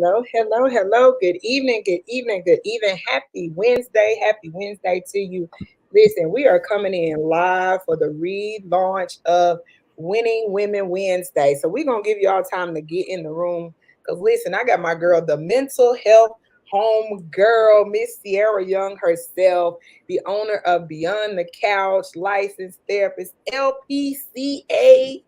Hello, hello, hello. Good evening, good evening, good evening. Happy Wednesday to you. Listen, we are coming in live for the relaunch of Winning Women Wednesday. So we're gonna give you all time to get in the room. Cause listen, I got my girl, the mental health home girl, Miss Ciera Young herself, the owner of Beyond the Couch, licensed therapist, LPCA,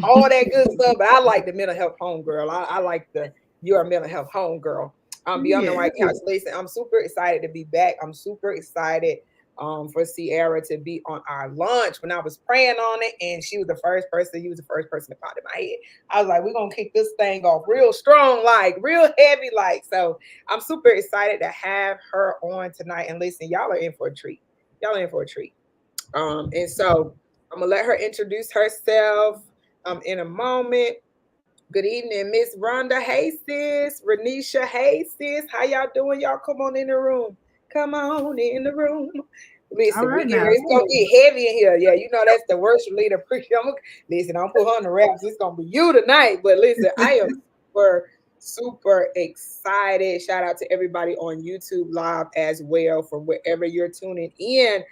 all that good stuff. But I like the mental health home girl. I like the you're a mental health home girl. Beyond the Yeah. White Couch. Listen, I'm super excited to be back. I'm super excited for Ciera to be on our launch. When I was praying on it, and she was the first person, you was the first person to pop in my head. I was like, we're gonna kick this thing off real strong, like real heavy, like. So I'm super excited to have her on tonight. And listen, y'all are in for a treat. Y'all are in for a treat. And so I'm gonna let her introduce herself in a moment. Good evening, Miss Rhonda. Hey sis, Renisha. Hey sis, how y'all doing? Y'all come on in the room. Come on in the room. All Listen, we right get now. ready. It's gonna get heavy in here. Yeah, you know that's the worship leader. Listen, I'm put her on the raps. It's gonna be you tonight. But listen, I am super excited. Shout out to everybody on YouTube Live as well from wherever you're tuning in.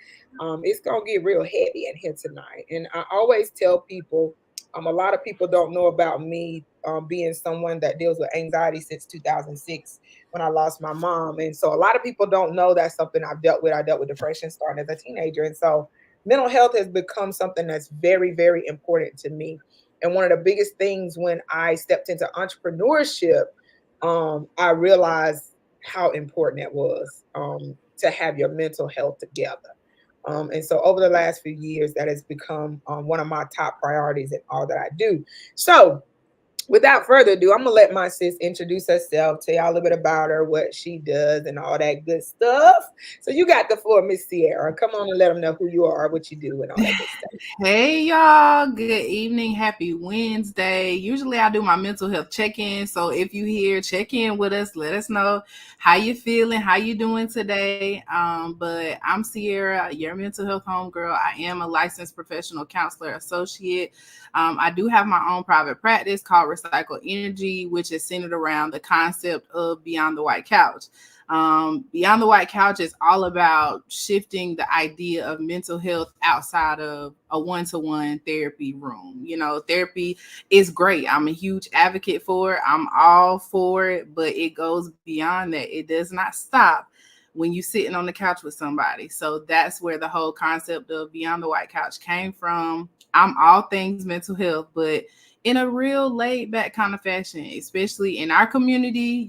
It's gonna get real heavy in here tonight. And I always tell people, a lot of people don't know about me being someone that deals with anxiety since 2006 when I lost my mom. And so a lot of people don't know that's something I've dealt with. I dealt with depression starting as a teenager. And so mental health has become something that's very, very important to me. And one of the biggest things when I stepped into entrepreneurship, I realized how important it was to have your mental health together. And so over the last few years, that has become one of my top priorities in all that I do. So without further ado, I'm gonna let my sis introduce herself, tell y'all a little bit about her, what she does, and all that good stuff. So you got the floor, Miss Ciera. Come on and let them know who you are, what you do, and all that good stuff. Hey y'all, good evening. Happy Wednesday. Usually I do my mental health check-in. So if you here, check in with us. Let us know how you feeling, how you doing today. But I'm Ciera, your mental health homegirl. I am a licensed professional counselor associate. I do have my own private practice called Recycle Energy, which is centered around the concept of Beyond the White Couch. Beyond the White Couch is all about shifting the idea of mental health outside of a one-to-one therapy room. You know, therapy is great. I'm a huge advocate for it. I'm all for it, but it goes beyond that. It does not stop when you're sitting on the couch with somebody. So that's where the whole concept of Beyond the White Couch came from. I'm all things mental health, but in a real laid back kind of fashion, especially in our community,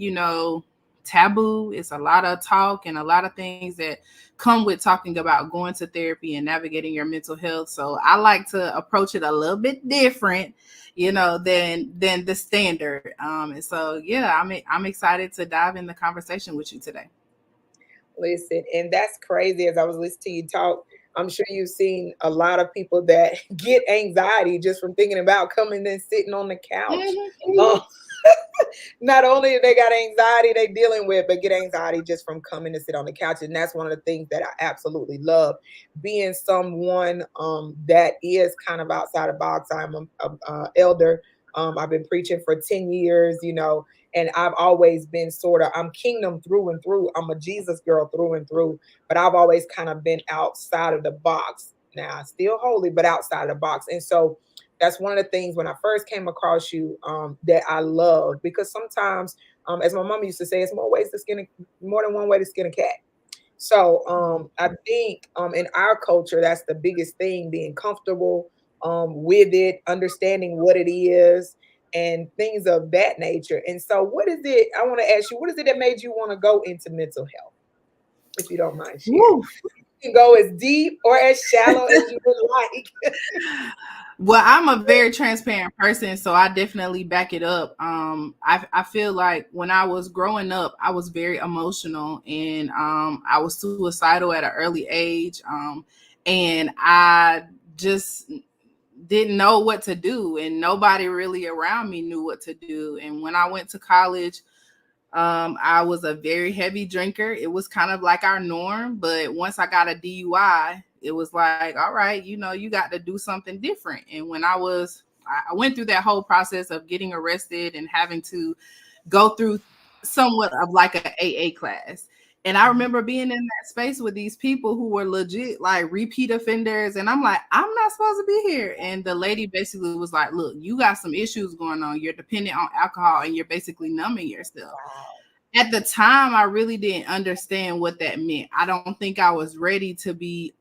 taboo. It's a lot of talk and a lot of things that come with talking about going to therapy and navigating your mental health. So I like to approach it a little bit different, than the standard. And so yeah, I'm excited to dive in the conversation with you today. Listen, and that's crazy. As I was listening to you talk, I'm sure you've seen a lot of people that get anxiety just from thinking about coming and sitting on the couch. Mhm. Um, Not only they got anxiety they dealing with, but get anxiety just from coming to sit on the couch. And that's one of the things that I absolutely love. Being someone that is kind of outside the box. I'm a elder. I've been preaching for 10 years, and I've always been I'm kingdom through and through. I'm a Jesus girl through and through, but I've always kind of been outside of the box. Now, still holy, but outside of the box. And so that's one of the things when I first came across you that I loved, because sometimes, as my mom used to say, it's more than one way to skin a cat. So I think in our culture, that's the biggest thing: being comfortable with it, understanding what it is, and things of that nature. And so, what is it? I want to ask you, what is it that made you want to go into mental health, if you don't mind sharing? Woo. You can go as deep or as shallow as you would like. Well, I'm a very transparent person, so I definitely back it up. I feel like when I was growing up, I was very emotional, and I was suicidal at an early age, and I just didn't know what to do, and nobody really around me knew what to do. And when I went to college, I was a very heavy drinker. It was kind of like our norm. But once I got a DUI, it was like, all right, you got to do something different. And when I went through that whole process of getting arrested and having to go through somewhat of like a AA class. And I remember being in that space with these people who were legit like repeat offenders. And I'm like, I'm not supposed to be here. And the lady basically was like, look, you got some issues going on. You're dependent on alcohol and you're basically numbing yourself. Wow. At the time, I really didn't understand what that meant. I don't think I was ready to be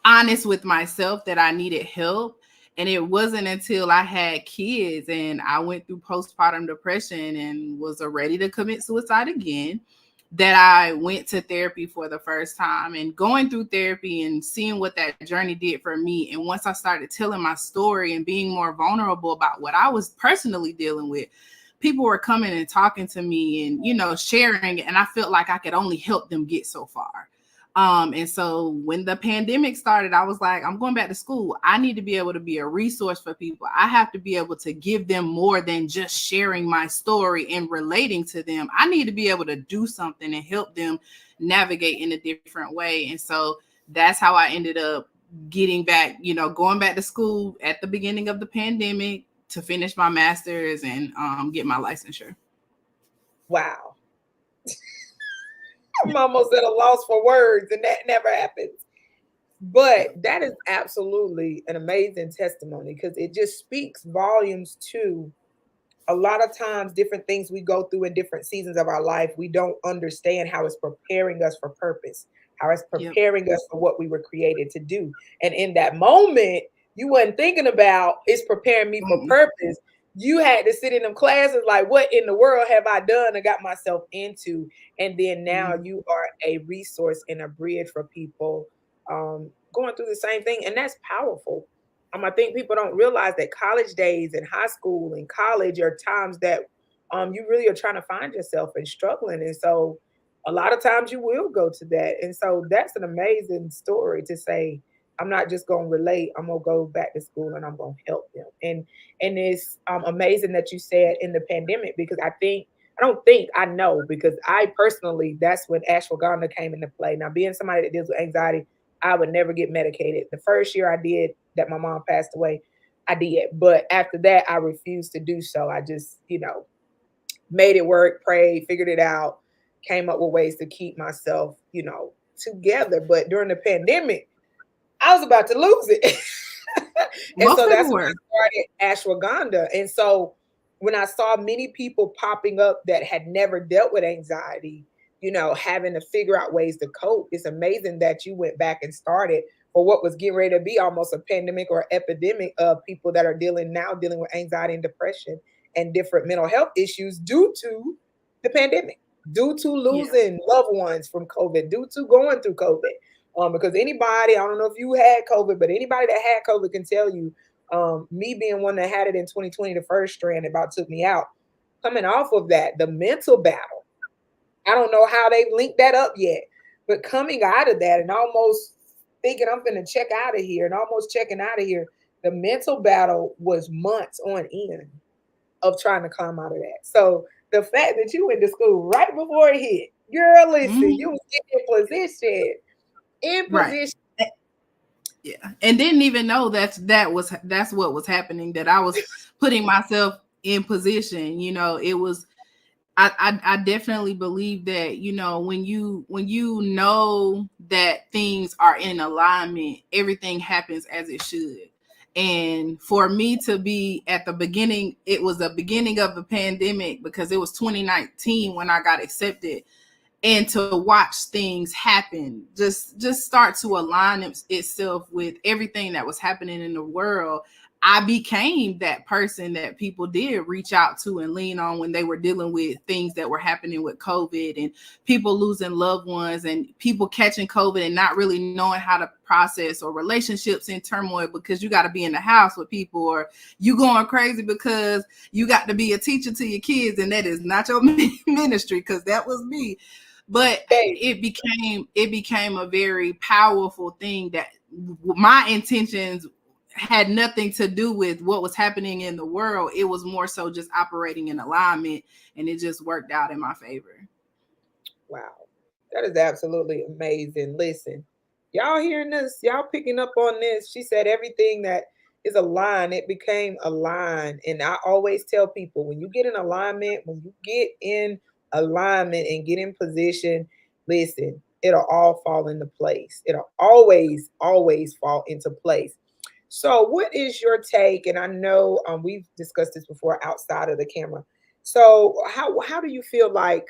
honest with myself that I needed help. And it wasn't until I had kids and I went through postpartum depression and was ready to commit suicide again that I went to therapy for the first time. And going through therapy and seeing what that journey did for me. And once I started telling my story and being more vulnerable about what I was personally dealing with, people were coming and talking to me and, sharing. And I felt like I could only help them get so far. And so when the pandemic started, I was like, I'm going back to school. I need to be able to be a resource for people. I have to be able to give them more than just sharing my story and relating to them. I need to be able to do something and help them navigate in a different way. And so that's how I ended up getting back, going back to school at the beginning of the pandemic to finish my master's and get my licensure. Wow. I'm almost at a loss for words, and that never happens. But that is absolutely an amazing testimony because it just speaks volumes to a lot of times different things we go through in different seasons of our life. We don't understand how it's preparing us for purpose, how it's Yep. preparing us for what we were created to do. And in that moment, you wasn't thinking about it's preparing me for Mm-mm. purpose. You had to sit in them classes like, what in the world have I done and got myself into? And then now Mm-hmm. you are a resource and a bridge for people going through the same thing. And that's powerful. I think people don't realize that college days and high school and college are times that you really are trying to find yourself and struggling. And so a lot of times you will go to that. And so that's an amazing story to say, I'm not just going to relate. I'm going to go back to school and I'm going to help them. And it's amazing that you said in the pandemic because I don't think I know because I personally, that's when ashwagandha came into play. Now, being somebody that deals with anxiety, I would never get medicated. The first year I did that my mom passed away, I did. But after that, I refused to do so. I just, made it work, prayed, figured it out, came up with ways to keep myself, together. But during the pandemic, I was about to lose it. And Most so people that's when were. I started ashwagandha. And so when I saw many people popping up that had never dealt with anxiety, having to figure out ways to cope, it's amazing that you went back and started for what was getting ready to be almost a pandemic or epidemic of people that are dealing with anxiety and depression and different mental health issues due to the pandemic, due to Yeah. losing loved ones from COVID, due to going through COVID. Because anybody, I don't know if you had COVID, but anybody that had COVID can tell you, me being one that had it in 2020, the first strand about took me out. Coming off of that, the mental battle, I don't know how they've linked that up yet, but coming out of that and almost thinking I'm going to check out of here and almost checking out of here, the mental battle was months on end of trying to come out of that. So the fact that you went to school right before it hit, girl, listen, you Mm-hmm. was in Right. position. Yeah, and didn't even know that's what was happening. That I was putting myself in position. It was. I definitely believe that when you know that things are in alignment, everything happens as it should. And for me to be at the beginning, it was the beginning of the pandemic because it was 2019 when I got accepted, and to watch things happen just start to align itself with everything that was happening in the world. I became that person that people did reach out to and lean on when they were dealing with things that were happening with COVID and people losing loved ones and people catching COVID and not really knowing how to process, or relationships in turmoil because you got to be in the house with people, or you going crazy because you got to be a teacher to your kids and that is not your ministry, because that was me. But Hey, it became a very powerful thing that my intentions had nothing to do with what was happening in the world. It was more so just operating in alignment, and it just worked out in my favor. wow. That is absolutely amazing. Listen, y'all hearing this? Y'all picking up on this? She said everything that is aligned, it became aligned. And I always tell people when you get in alignment, when you get in alignment and get in position, listen, it'll all fall into place. It'll always, always fall into place. So, what is your take? And I know we've discussed this before outside of the camera. So, how do you feel like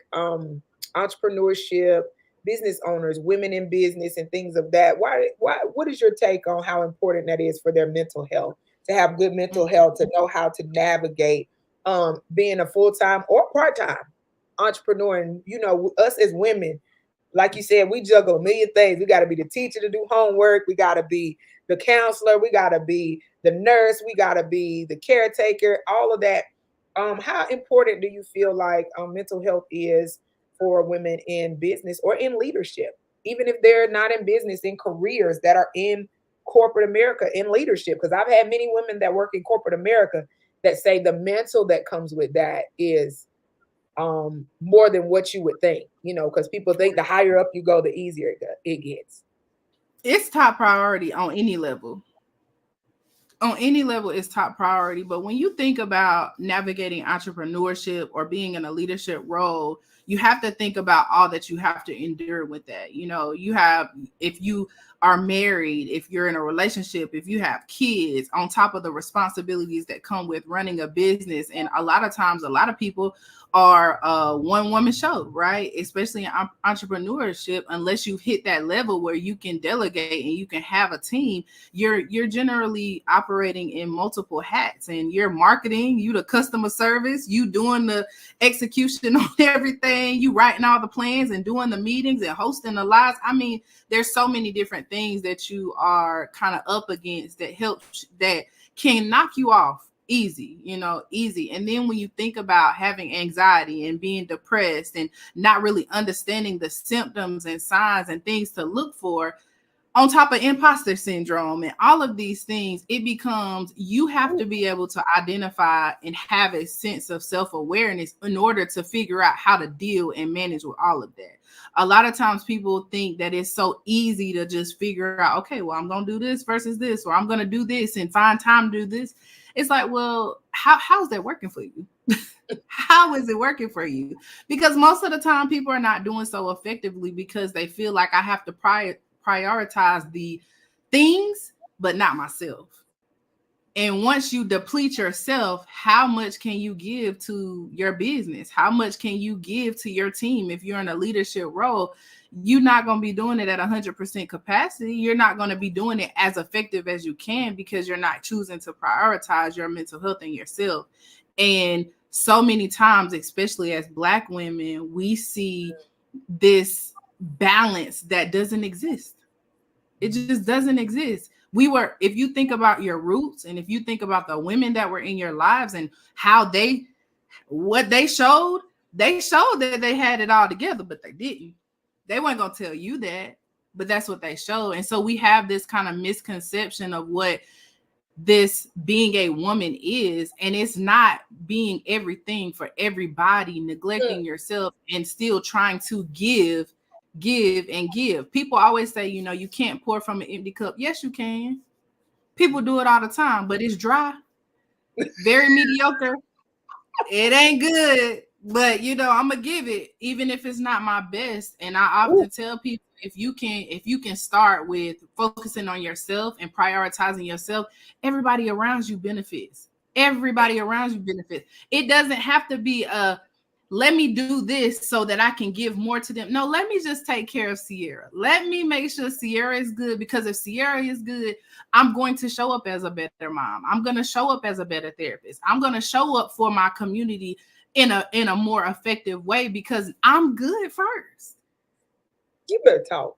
entrepreneurship, business owners, women in business, and things of that? Why? What is your take on how important that is for their mental health? To have good mental health, to know how to navigate being a full time or part time entrepreneur. And us as women, like you said, we juggle a million things. We got to be the teacher to do homework. We got to be the counselor. We got to be the nurse. We got to be the caretaker. All of that. How important do you feel like mental health is for women in business or in leadership, even if they're not in business, in careers that are in corporate America, in leadership? Because I've had many women that work in corporate America that say the mental that comes with that is more than what you would think, because people think the higher up you go, the easier it gets. It's top priority on any level. On any level, it's top priority. But when you think about navigating entrepreneurship or being in a leadership role, you have to think about all that you have to endure with that. You have, if you are married, if you're in a relationship, if you have kids, on top of the responsibilities that come with running a business. And a lot of times, a lot of people are a one woman show, right? Especially in entrepreneurship, unless you hit that level where you can delegate and you can have a team, you're generally operating in multiple hats, and you're marketing, you the customer service, you doing the execution on everything, you writing all the plans and doing the meetings and hosting the lives. I mean, there's so many different things that you are kind of up against that can knock you off easy. And then when you think about having anxiety and being depressed and not really understanding the symptoms and signs and things to look for, on top of imposter syndrome and all of these things, it becomes, you have to be able to identify and have a sense of self-awareness in order to figure out how to deal and manage with all of that. A lot of times people think that it's so easy to just figure out, okay, well, I'm going to do this versus this, or I'm going to do this and find time to do this. It's like, well, how's that working for you? How is it working for you? Because most of the time people are not doing so effectively because they feel like I have to prioritize the things, but not myself. And once you deplete yourself, how much can you give to your business? How much can you give to your team? If you're in a leadership role, you're not going to be doing it at 100% capacity. You're not going to be doing it as effective as you can because you're not choosing to prioritize your mental health and yourself. And so many times, especially as Black women, we see this balance that doesn't exist. It just doesn't exist. If you think about your roots, and if you think about the women that were in your lives and what they showed that they had it all together, but they didn't. They weren't going to tell you that, but that's what they showed. And so we have this kind of misconception of what this being a woman is, and it's not being everything for everybody, neglecting yourself and still trying to give. People always say, you can't pour from an empty cup. Yes, you can. People do it all the time, but it's dry, very mediocre. It ain't good, but I'm gonna give it, even if it's not my best. And I often tell people, if you can start with focusing on yourself and prioritizing yourself, everybody around you benefits. Everybody around you benefits. It doesn't have to be let me do this so that I can give more to them. No, let me just take care of Ciera. Let me make sure Ciera is good, because if Ciera is good, I'm going to show up as a better mom. I'm going to show up as a better therapist. I'm going to show up for my community in a more effective way because I'm good first. You better talk.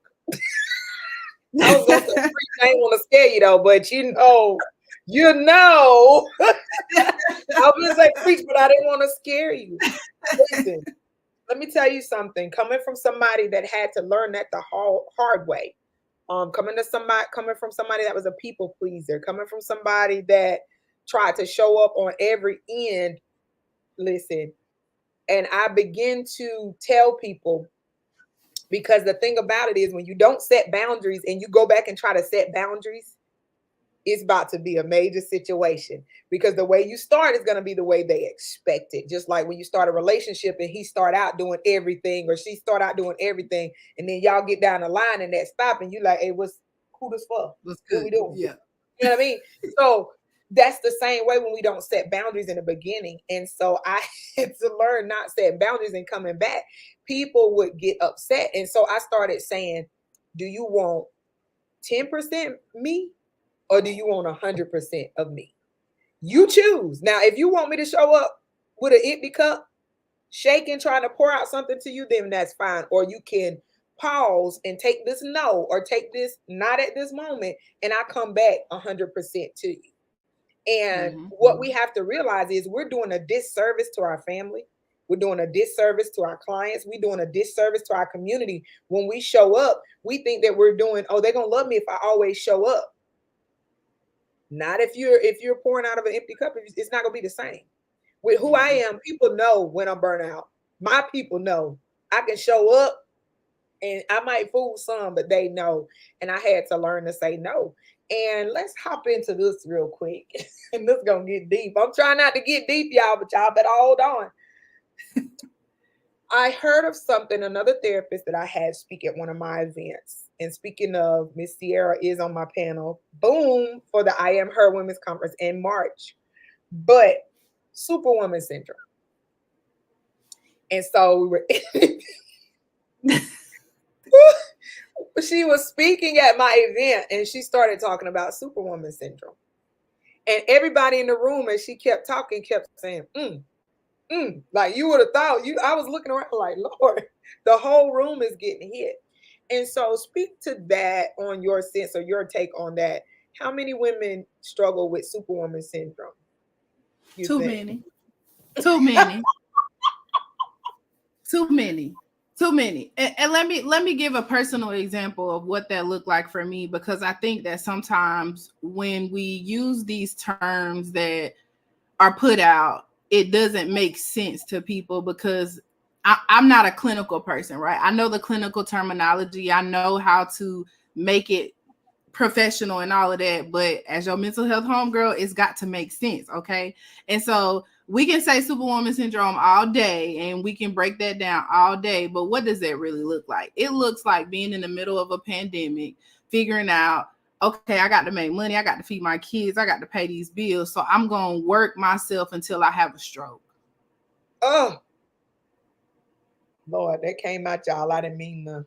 I was going to say, I ain't want to scare you though, but I was going to say preach, but I didn't want to scare you. Listen, let me tell you something. Coming from somebody that had to learn that the hard way, coming from somebody that was a people pleaser, coming from somebody that tried to show up on every end. Listen, and I begin to tell people, because the thing about it is, when you don't set boundaries and you go back and try to set boundaries, it's about to be a major situation, because the way you start is going to be the way they expect it. Just like when you start a relationship and he start out doing everything or she start out doing everything, and then y'all get down the line and that stop and you like, hey, what's who this for? What's What good? we doing? Yeah. You know what I mean? So that's the same way when we don't set boundaries in the beginning. And so I had to learn not setting boundaries and coming back. People would get upset. And so I started saying, do you want 10% me or do you want 100% of me? You choose. Now, if you want me to show up with an empty cup, shaking, trying to pour out something to you, then that's fine. Or you can pause and take this no, or take this not at this moment, and I come back 100% to you. And Mm-hmm. what we have to realize is we're doing a disservice to our family. We're doing a disservice to our clients. We're doing a disservice to our community. When we show up, we think that we're doing, oh, they're gonna love me if I always show up. Not if you're pouring out of an empty cup, it's not gonna be the same. With who I am, people know when I'm burnt out. My people know I can show up and I might fool some, but they know. And I had to learn to say no. And let's hop into this real quick. And this gonna get deep. I'm trying not to get deep, y'all, but y'all better hold on. I heard of something, another therapist that I had speak at one of my events. And speaking of, Miss Ciera is on my panel. Boom, for the I Am Her Women's Conference in March. But Superwoman syndrome. And so we were she was speaking at my event and she started talking about Superwoman syndrome. And everybody in the room, as she kept talking, kept saying, like you would have thought I was looking around like, Lord, the whole room is getting hit. And so speak to that on your sense or your take on that. How many women struggle with Superwoman syndrome? You Too think? many. Too many. Too many. Too many. And let me give a personal example of what that looked like for me, because I think that sometimes when we use these terms that are put out, it doesn't make sense to people because I'm not a clinical person, right? I know the clinical terminology. I know how to make it professional and all of that, but as your mental health homegirl, it's got to make sense, okay? And so we can say Superwoman syndrome all day and we can break that down all day, but what does that really look like? It looks like being in the middle of a pandemic, figuring out, okay, I got to make money, I got to feed my kids, I got to pay these bills, so I'm going to work myself until I have a stroke. Oh, Lord, that came out, y'all. I didn't mean to.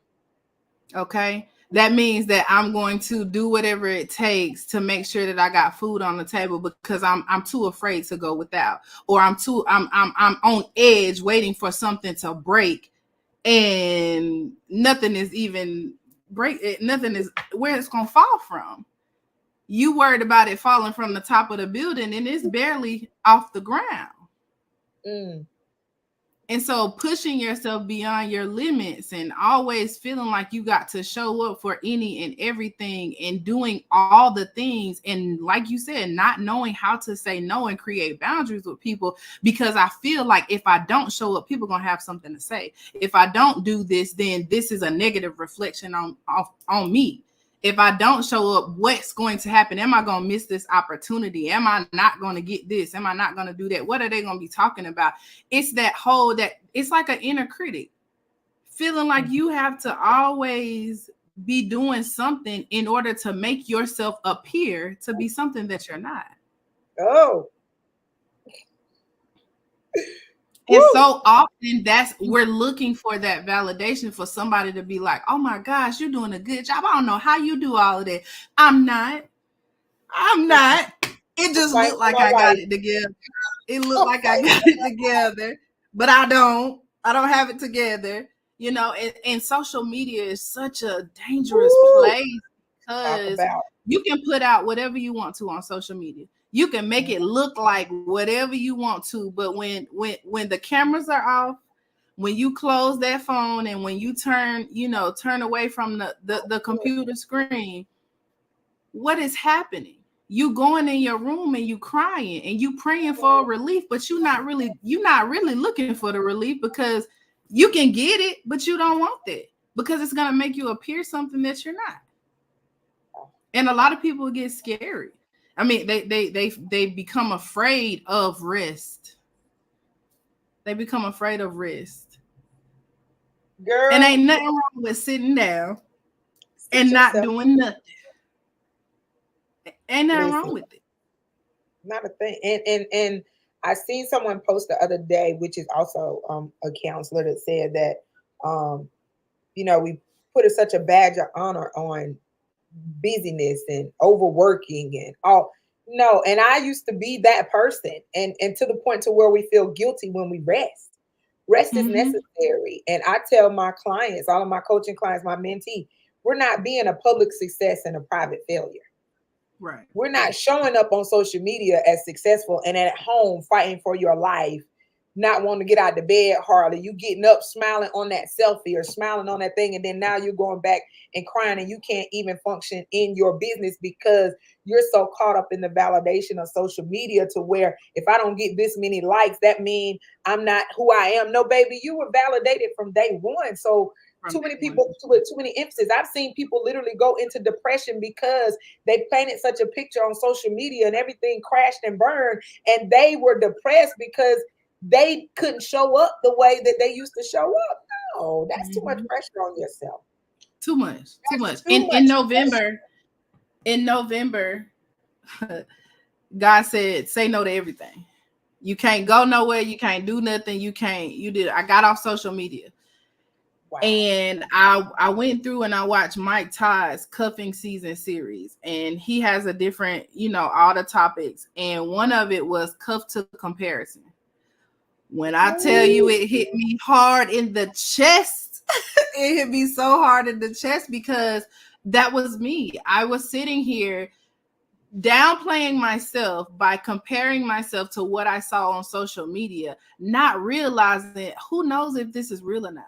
Okay. That means that I'm going to do whatever it takes to make sure that I got food on the table because I'm too afraid to go without, or I'm on edge waiting for something to break, and nothing is even nothing is where it's gonna fall from. You worried about it falling from the top of the building and it's barely off the ground. Mm. And so pushing yourself beyond your limits and always feeling like you got to show up for any and everything and doing all the things. And like you said, not knowing how to say no and create boundaries with people, because I feel like if I don't show up, people are going to have something to say. If I don't do this, then this is a negative reflection on me. If I don't show up, what's going to happen? Am I going to miss this opportunity? Am I not going to get this? Am I not going to do that? What are they going to be talking about? It's that whole, that it's like an inner critic feeling like you have to always be doing something in order to make yourself appear to be something that you're not. Oh. And so often we're looking for that validation for somebody to be like, oh my gosh, you're doing a good job. I don't know how you do all of that. I'm not. It just looked like I got it together. It looked like I got it together, but I don't have it together. You know, and social media is such a dangerous place because you can put out whatever you want to on social media. You can make it look like whatever you want to, but when the cameras are off, when you close that phone and when you turn away from the computer screen, what is happening? You going in your room and you crying and you praying for relief, but you're not really looking for the relief because you can get it, but you don't want that because it's gonna make you appear something that you're not. And a lot of people get scary. I mean, they become afraid of rest. They become afraid of rest. And Girl, ain't nothing wrong with sitting down sit and not yourself. doing nothing. Ain't nothing wrong Listen, with it. not a thing. And I seen someone post the other day, which is also a counselor, that said that we put such a badge of honor on busyness and overworking and all. No, and I used to be that person, and to the point to where we feel guilty when we rest. Rest is Mm-hmm. necessary. And I tell my clients, all of my coaching clients, my mentee, we're not being a public success and a private failure. Right. We're not showing up on social media as successful and at home fighting for your life, not wanting to get out of bed hardly. You getting up smiling on that selfie or smiling on that thing, and then now you're going back and crying, and you can't even function in your business because you're so caught up in the validation of social media, to where if I don't get this many likes, that means I'm not who I am. No, baby, you were validated from day one. So From too day many one. people with too many emphasis. I've seen people literally go into depression because they planted such a picture on social media and everything crashed and burned, and they were depressed because they couldn't show up the way that they used to show up. No, that's too much Mm-hmm. pressure on yourself. Too much. Too That's much. too In much pressure. November, in November, God said, say no to everything. You can't go nowhere. You can't do nothing. You can't. You did. I got off social media, Wow. and I went through and I watched Mike Todd's cuffing season series, and he has a different, all the topics, and one of it was cuff to comparison. When I tell you, Ooh. it hit me hard in the chest. It hit me so hard in the chest because that was me. I was sitting here downplaying myself by comparing myself to what I saw on social media, not realizing who knows if this is real or not.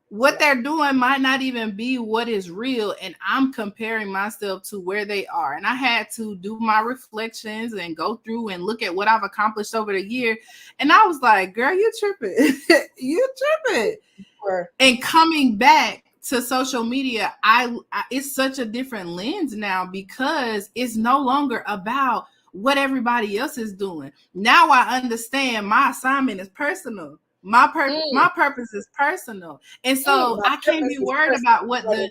What Yeah. they're doing might not even be what is real, and I'm comparing myself to where they are. And I had to do my reflections and go through and look at what I've accomplished over the year, and I was like, girl, you tripping. You tripping. Or, And coming back to social media, it's such a different lens now because it's no longer about what everybody else is doing. Now I understand my assignment is personal. My mm, purpose is personal. And so my purpose is personal.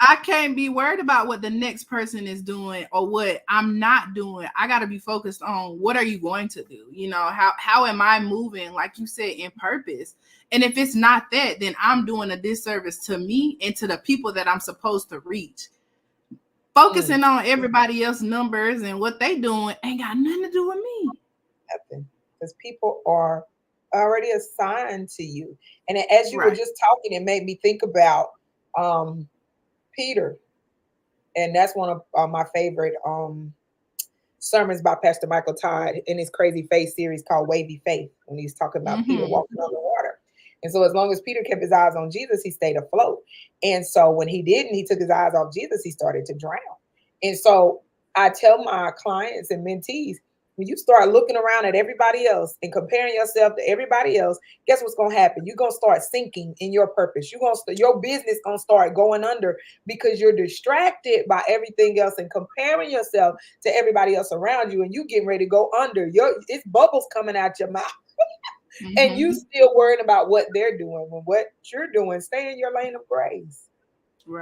I can't be worried about what the next person is doing or what I'm not doing. I got to be focused on what are you going to do? How am I moving, like you said, in purpose? And if it's not that, then I'm doing a disservice to me and to the people that I'm supposed to reach. Mm, Focusing on everybody else's numbers and what they doing ain't got nothing to do with me. nothing. Because people are already assigned to you. And as you were Right. just talking, it made me think about um, Peter. And that's one of my favorite sermons by Pastor Michael Todd in his Crazy Faith series called Wavy Faith, when he's talking about Peter Mm-hmm. walking on the water. And so, as long as Peter kept his eyes on Jesus, he stayed afloat. And so, when he didn't, he took his eyes off Jesus, he started to drown. And so, I tell my clients and mentees, when you start looking around at everybody else and comparing yourself to everybody else, guess what's going to happen? You're going to start sinking in your purpose. Your business going to start going under because you're distracted by everything else and comparing yourself to everybody else around you, and you getting ready to go under. It's bubbles coming out your mouth, and you Mm-hmm. still worrying about what they're doing when what you're doing. Stay in your lane of grace.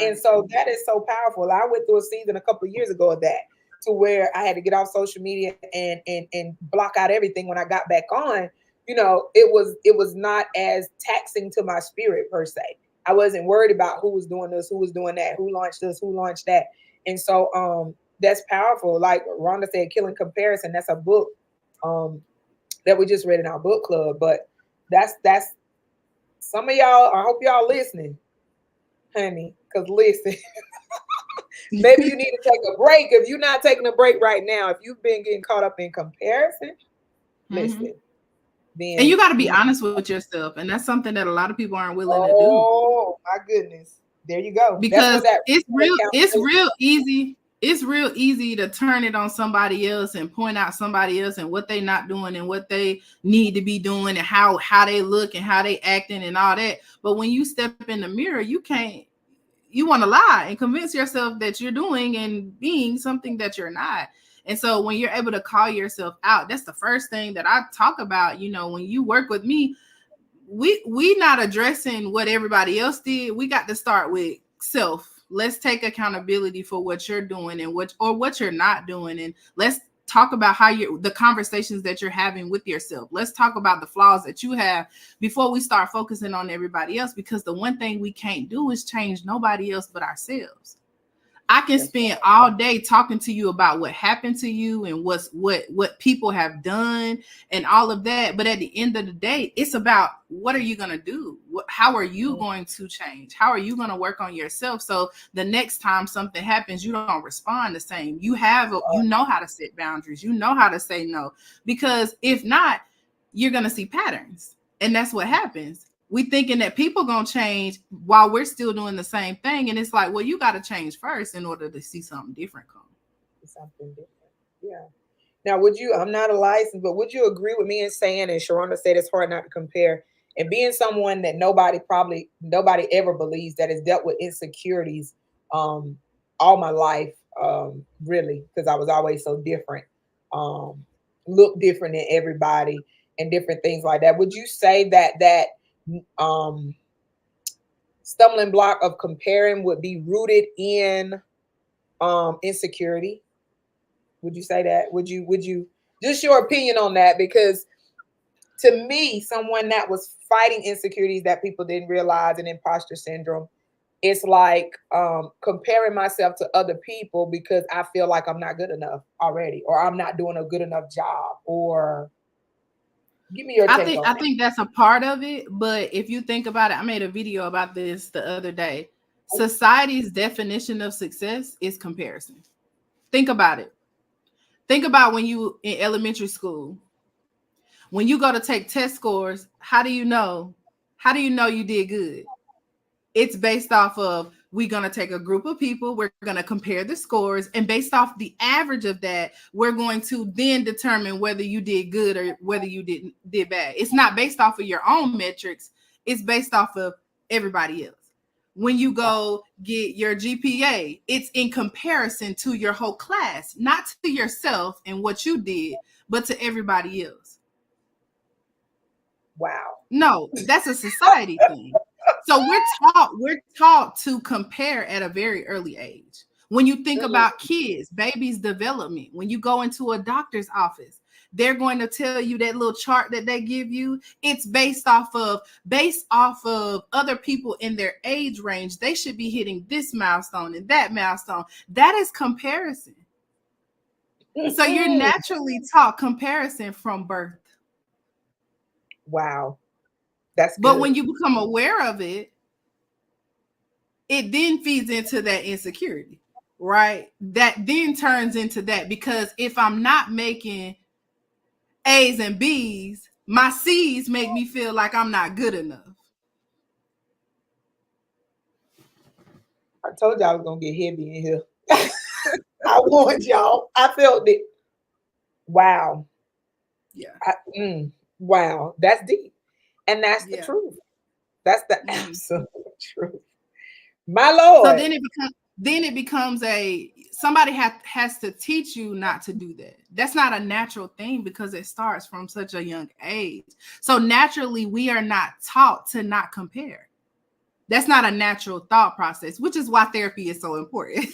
And Right. so that is so powerful. I went through a season a couple of years ago of that, to where I had to get off social media and block out everything. When I got back on, it was not as taxing to my spirit per se. I wasn't worried about who was doing this, who was doing that, who launched this, who launched that. And so that's powerful. Like Rhonda said, Killing Comparison, that's a book um that we just read in our book club. But that's some of y'all, I hope y'all listening, honey, because listen, maybe you need to take a break. If you're not taking a break right now, if you've been getting caught up in comparison, Mm-hmm. listen, And then you got to be you, honest with yourself, and that's something that a lot of people aren't willing to do. oh my goodness, there you go. That's what Because that it's real accountability. it's real easy to turn it on somebody else and point out somebody else and what they not doing and what they need to be doing and how they look and how they acting and all that. But when you step in the mirror, you want to lie and convince yourself that you're doing and being something that you're not. And so when you're able to call yourself out, that's the first thing that I talk about. When you work with me, we not addressing what everybody else did. We got to start with self. Let's take accountability for what you're doing and what you're not doing, and let's talk about the conversations that you're having with yourself. Let's talk about the flaws that you have before we start focusing on everybody else, because the one thing we can't do is change nobody else but ourselves. I can spend all day talking to you about what happened to you and what people have done and all of that. But at the end of the day, it's about, what are you going to do? How are you going to change? How are you going to work on yourself? So the next time something happens, you don't respond the same. You know how to set boundaries. You know how to say no, because if not, you're going to see patterns. And that's what happens. We thinking that people gonna change while we're still doing the same thing, and it's like, well, you got to change first in order to see something different come. Something different, yeah. Now, I'm not a licensed, but would you agree with me in saying, and Sharonda said it's hard not to compare, and being someone that nobody ever believes, that has dealt with insecurities all my life, really, because I was always so different, look different than everybody and different things like that. Would you say that um stumbling block of comparing would be rooted in insecurity? Would you say that? Would you just your opinion on that? Because to me, someone that was fighting insecurities that people didn't realize, and imposter syndrome, it's like comparing myself to other people because I feel like I'm not good enough already, or I'm not doing a good enough job, or give me your take on I that. think that's a part of it. But if you think about it, I made a video about this the other day. Society's definition of success is comparison. Think about it. Think about when you in elementary school. When you go to take test scores, how do you know? How do you know you did good? It's based off of, we're going to take a group of people, we're going to compare the scores, and based off the average of that, we're going to then determine whether you did good or whether you did bad. It's not based off of your own metrics, it's based off of everybody else. When you go get your GPA, it's in comparison to your whole class, not to yourself and what you did, but to everybody else. Wow. No, that's a society thing. So we're taught to compare at a very early age. When you think about kids, babies' development, when you go into a doctor's office, they're going to tell you that little chart that they give you. It's based off of other people in their age range. They should be hitting this milestone and that milestone. That is comparison. So you're naturally taught comparison from birth. Wow. That's good. But when you become aware of it, it then feeds into that insecurity, right? That then turns into that, because if I'm not making A's and B's, my C's make me feel like I'm not good enough. I told y'all I was gonna get heavy in here. I warned y'all. I felt it. Wow. Yeah. Wow. That's deep. And that's the Yeah. truth. That's the absolute truth. My Lord. So then it becomes somebody has to teach you not to do that. That's not a natural thing because it starts from such a young age. So naturally, we are not taught to not compare. That's not a natural thought process, which is why therapy is so important.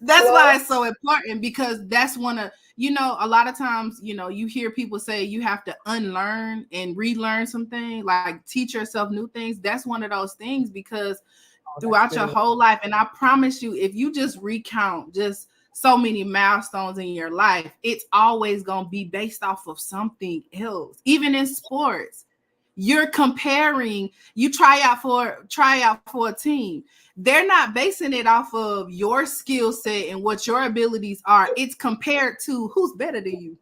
That's why it's so important, because that's one of, a lot of times, you hear people say you have to unlearn and relearn something, like teach yourself new things. That's one of those things, because throughout your whole life, and I promise you, if you just recount just so many milestones in your life, it's always going to be based off of something else. Even in sports, you're comparing, you try out for a team. They're not basing it off of your skill set and what your abilities are. It's compared to who's better than you,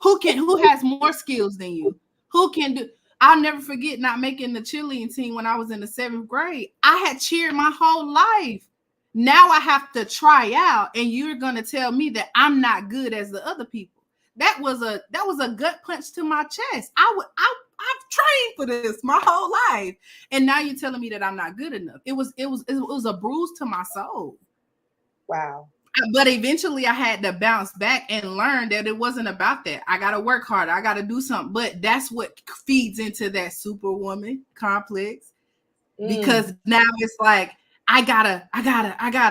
who has more skills than you, who can do. I'll never forget not making the cheerleading team when I was in the 7th grade. I had cheered my whole life. Now I have to try out, and you're going to tell me that I'm not good as the other people. That was a gut punch to my chest. I've trained for this my whole life, and now you're telling me that I'm not good enough. It was a bruise to my soul. Wow. But eventually I had to bounce back and learn that it wasn't about that. I got to work harder. I got to do something. But that's what feeds into that superwoman complex, Mm. because now it's like, I gotta,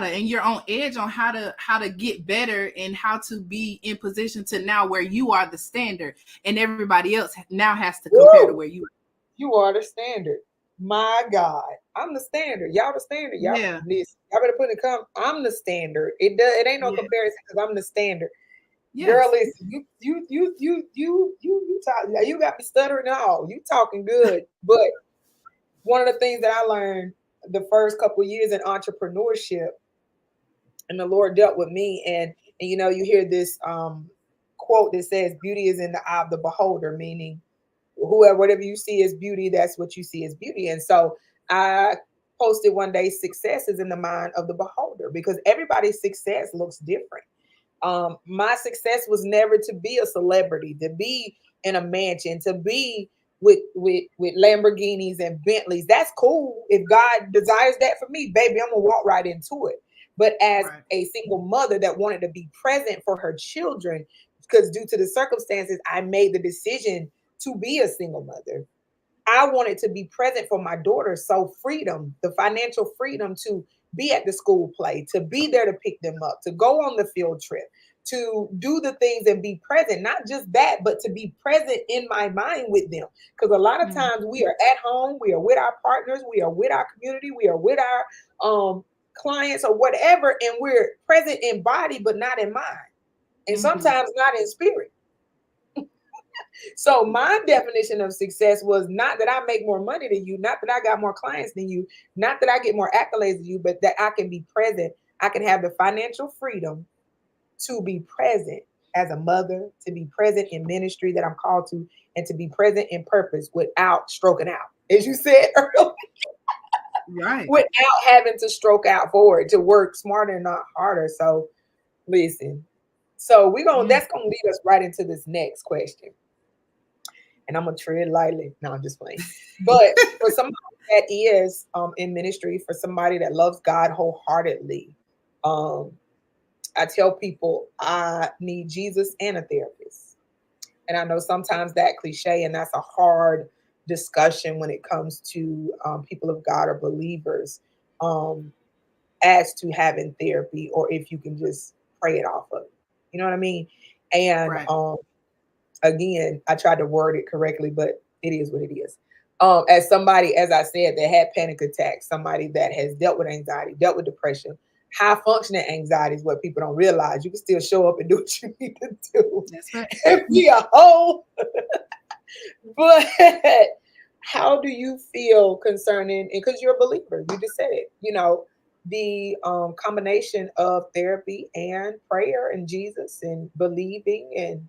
and you're on edge on how to get better and how to be in position to now where you are the standard and everybody else now has to compare to Woo! where you are. You are the standard. My God. I'm the standard. Y'all the standard. Y'all Yeah. listen. Y'all better put in the I'm the standard. It ain't no Yeah. comparison because I'm the standard. Girl, Yes. listen, you talk, you got me stuttering and all. You talking good. But one of the things that I learned the first couple years in entrepreneurship, and the Lord dealt with me, and you know, you hear this quote that says beauty is in the eye of the beholder, meaning whoever, whatever you see as beauty, that's what you see as beauty. And so I posted one day, success is in the mind of the beholder, because everybody's success looks different. My success was never to be a celebrity, to be in a mansion, to be with Lamborghinis and Bentleys. That's cool. If God desires that for me, baby, I'm gonna walk right into it. But as Right. a single mother that wanted to be present for her children, because due to the circumstances, I made the decision to be a single mother. I wanted to be present for my daughter. So freedom, the financial freedom to be at the school play, to be there to pick them up, to go on the field trip, to do the things and be present. Not just that, but to be present in my mind with them. Because a lot of Mm. times we are at home, we are with our partners, we are with our community, we are with our clients or whatever, and we're present in body, but not in mind. And Mm-hmm. sometimes not in spirit. So my definition of success was not that I make more money than you, not that I got more clients than you, not that I get more accolades than you, but that I can be present. I can have the financial freedom to be present as a mother, to be present in ministry that I'm called to, and to be present in purpose without stroking out. As you said earlier, Right. without having to stroke out forward, to work smarter, not harder. So listen. So we're gonna Yeah. that's gonna lead us right into this next question, and I'm gonna tread lightly. No, I'm just playing. But for somebody that is in ministry, for somebody that loves God wholeheartedly, um, I tell people I need Jesus and a therapist. And I know sometimes that cliche, and that's a hard discussion when it comes to people of God or believers, um, as to having therapy, or if you can just pray it off of. You know what I mean? And Right. again, I tried to word it correctly, but it is what it is. As somebody, as I said, that had panic attacks, somebody that has dealt with anxiety, dealt with depression, high functioning anxiety is what people don't realize. You can still show up and do what you need to do That's right. and be a whole. But how do you feel concerning? And because you're a believer, you just said it. You know, the combination of therapy and prayer and Jesus and believing and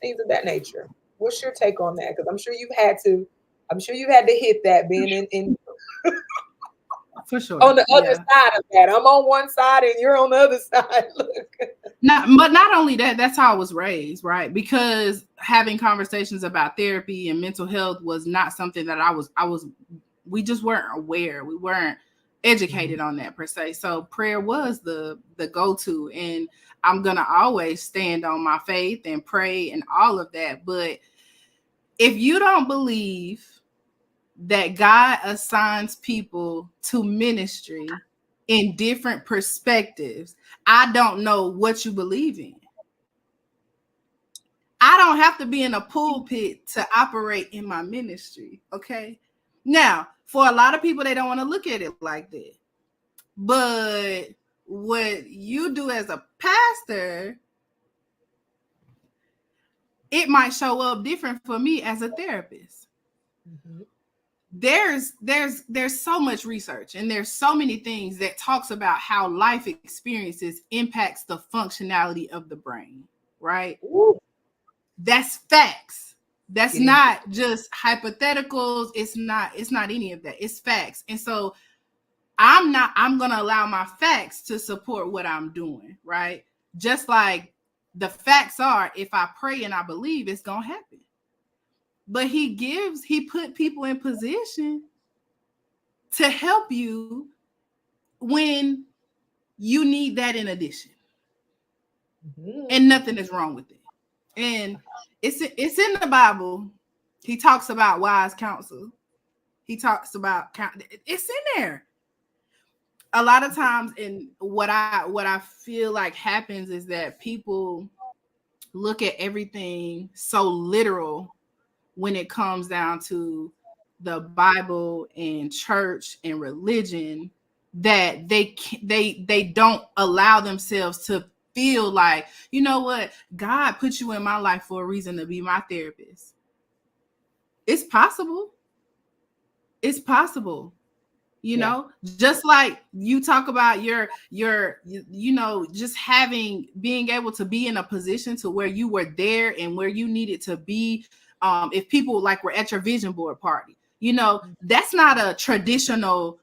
things of that nature. What's your take on that? Because I'm sure you've had to. I'm sure you've had to hit that being in For sure. on the other Yeah. side of that. I'm on one side and you're on the other side. Look. But not only that, that's how I was raised, right? Because having conversations about therapy and mental health was not something that we just weren't aware. We weren't educated on that per se. So prayer was the go-to, and I'm gonna always stand on my faith and pray and all of that. But if you don't believe that God assigns people to ministry in different perspectives, I don't know what you believe in. I don't have to be in a pulpit to operate in my ministry. Okay. Now, for a lot of people, they don't want to look at it like that. But what you do as a pastor, it might show up different for me as a therapist. Mhm. There's so much research and there's so many things that talks about how life experiences impacts the functionality of the brain, right? Ooh, That's facts. That's get into not just hypotheticals. It's not any of that. It's facts. And so I'm going to allow my facts to support what I'm doing, right? Just like the facts are, if I pray and I believe, it's going to happen. But he put people in position to help you when you need that in addition. Mhm. And nothing is wrong with it. And it's in the Bible. He talks about wise counsel. He talks about it's in there. A lot of times, and what I feel like happens is that people look at everything so literal when it comes down to the Bible and church and religion, that they don't allow themselves to feel like, you know what, God put you in my life for a reason to be my therapist. It's possible. It's possible. You Yeah. know, just like you talk about just being able to be in a position to where you were there and where you needed to be. If people like were at your vision board party, that's not a traditional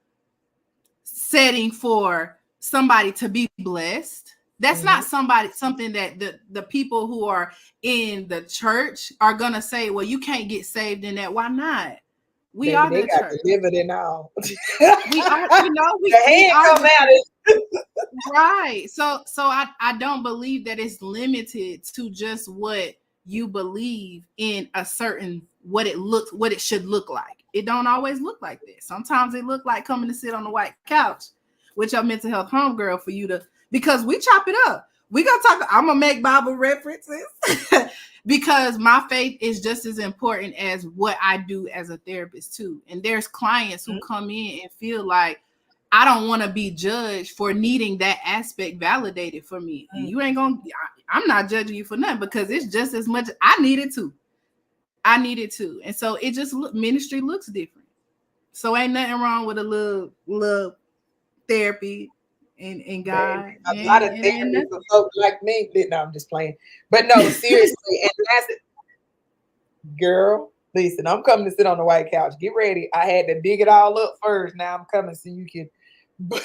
setting for somebody to be blessed. That's not Mhm. something that the people who are in the church are gonna say, well, you can't get saved in that. Why not? We Baby, are they the got church. delivered and all. We are, The we hand are come the out. church. Right. So I don't believe that it's limited to just what you believe in a certain what it should look like. It don't always look like this. Sometimes it look like coming to sit on the white couch with your mental health homegirl for you to, because we chop it up. We gonna talk. I'm gonna make Bible references because my faith is just as important as what I do as a therapist too. And there's clients who come in and feel like, I don't want to be judged for needing that aspect validated for me. You ain't gonna. I'm not judging you for nothing because it's just as much. I need it too. I need it too, and so it just ministry looks different. So ain't nothing wrong with a little therapy and Baby, God. a lot of It ain't therapy for nothing. folks like me. No, I'm just playing. But no, seriously, and that's girl. Listen, I'm coming to sit on the white couch. Get ready. I had to dig it all up first. Now I'm coming so you can. But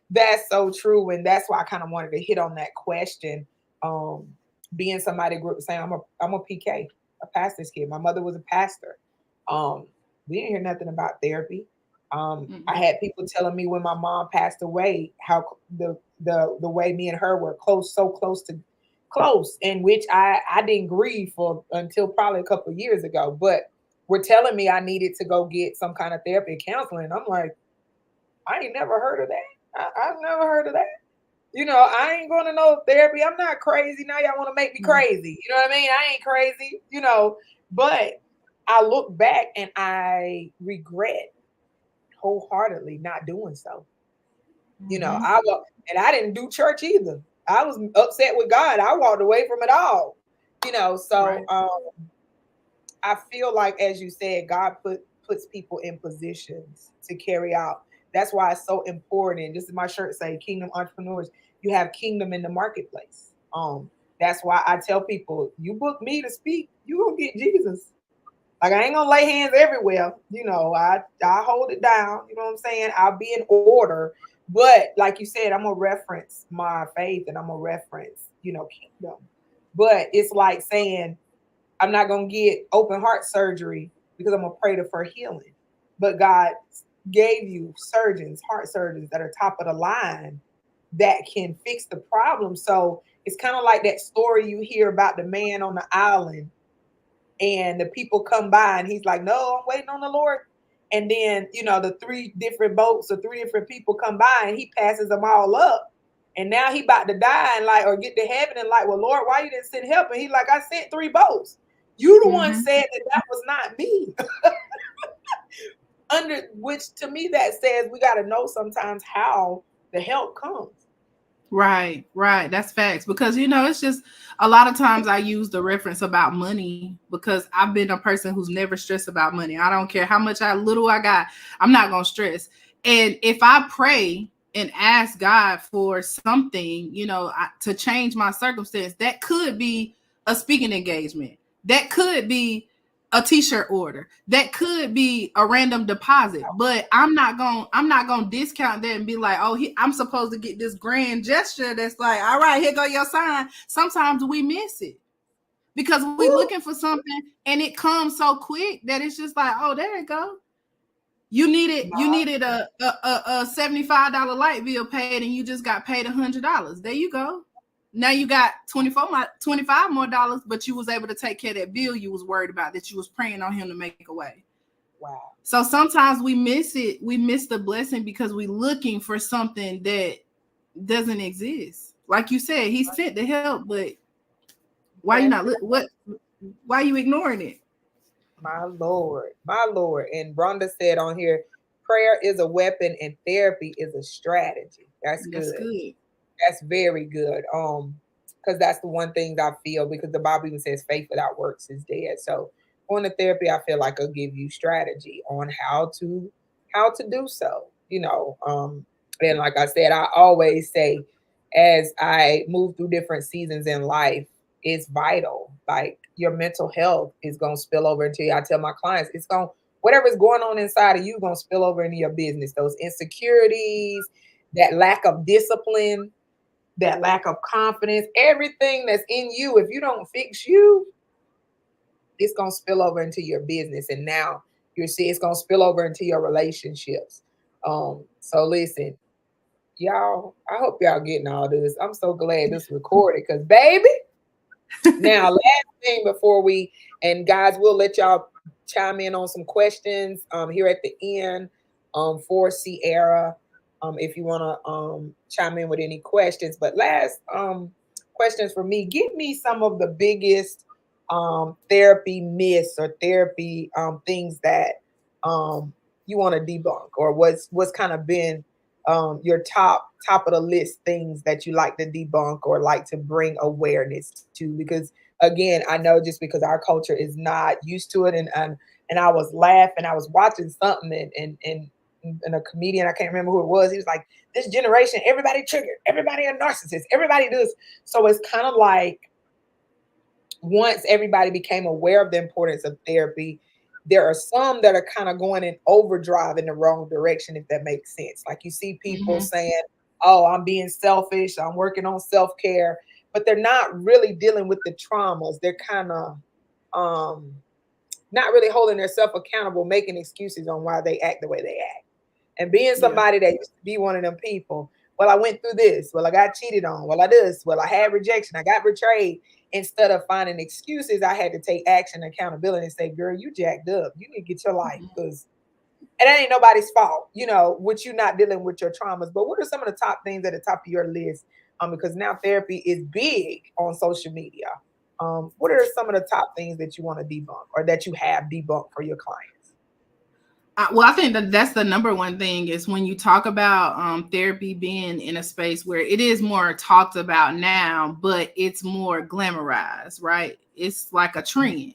that's so true, and that's why I kind of wanted to hit on that question. Um, Being somebody grew up saying I'm a PK, a pastor's kid. My mother was a pastor. Um, we didn't hear nothing about therapy. I Mm-mm. had people telling me when my mom passed away how the way me and her were close, so close, in which I didn't grieve for until probably a couple of years ago. But were telling me I needed to go get some kind of therapy and counseling. I'm like, I ain't never heard of that. I've never heard of that. I ain't going to no therapy. I'm not crazy. Now y'all want to make me crazy. You know what I mean? I ain't crazy. But I look back and I regret wholeheartedly not doing so. Mm-hmm. And I didn't do church either. I was upset with God. I walked away from it all. So Right. I feel like, as you said, God puts people in positions to carry out. That's why it's so important. This is my shirt say, Kingdom Entrepreneurs. You have kingdom in the marketplace. That's why I tell people, you book me to speak, you gonna get Jesus. Like I ain't gonna lay hands everywhere. I hold it down. You know what I'm saying? I'll be in order. But like you said, I'm gonna reference my faith and I'm gonna reference, kingdom. But it's like saying I'm not gonna get open heart surgery because I'm gonna pray for healing. But God gave you surgeons, heart surgeons that are top of the line that can fix the problem. So it's kind of like that story you hear about the man on the island and the people come by and he's like, no, I'm waiting on the Lord. And then, the three different boats or three different people come by and he passes them all up. And now he about to die and like, or get to heaven and like, well, Lord, why you didn't send help? And he's like, I sent three boats. You the one Mm-hmm. said that was not me. Under which to me that says we got to know sometimes how the help comes. Right, right. That's facts. Because it's just a lot of times I use the reference about money because I've been a person who's never stressed about money. I don't care how much little I got. I'm not gonna stress. And if I pray and ask God for something, to change my circumstance, that could be a speaking engagement. That could be a t-shirt order. That could be a random deposit. But I'm not gonna discount that and be like, oh, I'm supposed to get this grand gesture that's like, all right, here go your sign. Sometimes we miss it because we Woo. looking for something and it comes so quick that it's just like, oh, there it go. You needed a $75 light bill paid, and you just got paid $100. There you go. Now you got 25 more dollars, but you was able to take care of that bill you was worried about, that you was praying on him to make away. Wow. So sometimes we miss it. We miss the blessing because we're looking for something that doesn't exist. Like you said, he sent the help, but why you not what? Why are you ignoring it? My Lord, my Lord. And Rhonda said on here, prayer is a weapon and therapy is a strategy. That's That's good. good. That's very good. Because that's the one thing I feel, because the Bible even says faith without works is dead. So going to therapy, I feel like will give you strategy on how to do so. And like I said, I always say, as I move through different seasons in life, it's vital. Like your mental health is gonna spill over into you. I tell my clients, it's gonna, whatever's going on inside of you gonna spill over into your business. Those insecurities, that lack of discipline, that lack of confidence, everything that's in you, if you don't fix you, it's gonna spill over into your business. And now you're seeing it's gonna spill over into your relationships. So listen, y'all, I hope y'all getting all this. I'm so glad this recorded, because baby. Now, last thing before we, and guys, we'll let y'all chime in on some questions here at the end for Ciera, if you want to chime in with any questions. But last questions for me, give me some of the biggest therapy myths or therapy things that you want to debunk, or what's kind of been your top of the list things that you like to debunk or like to bring awareness to. Because again, I know just because our culture is not used to it, and I was laughing, I was watching something, and a comedian, I can't remember who it was, he was like, this generation, everybody triggered, everybody a narcissist, everybody does. So it's kind of like, once everybody became aware of the importance of therapy, there are some that are kind of going in overdrive in the wrong direction, if that makes sense. Like you see people Mm-hmm. saying, oh, I'm being selfish, I'm working on self care, but they're not really dealing with the traumas. They're kind of um, not really holding themselves accountable, making excuses on why they act the way they act. And being Yeah. somebody that used to be one of them people, well, I went through this, well, I got cheated on, well, I this, well, I had rejection, I got betrayed. Instead of finding excuses, I had to take action, accountability, and say, girl, you jacked up. You need to get your life, because and that ain't nobody's fault, with you not dealing with your traumas. But what are some of the top things at the top of your list? Because now therapy is big on social media. What are some of the top things that you want to debunk, or that you have debunked for your clients? Well, I think that that's the number one thing is when you talk about therapy being in a space where it is more talked about now, but it's more glamorized, right? It's like a trend.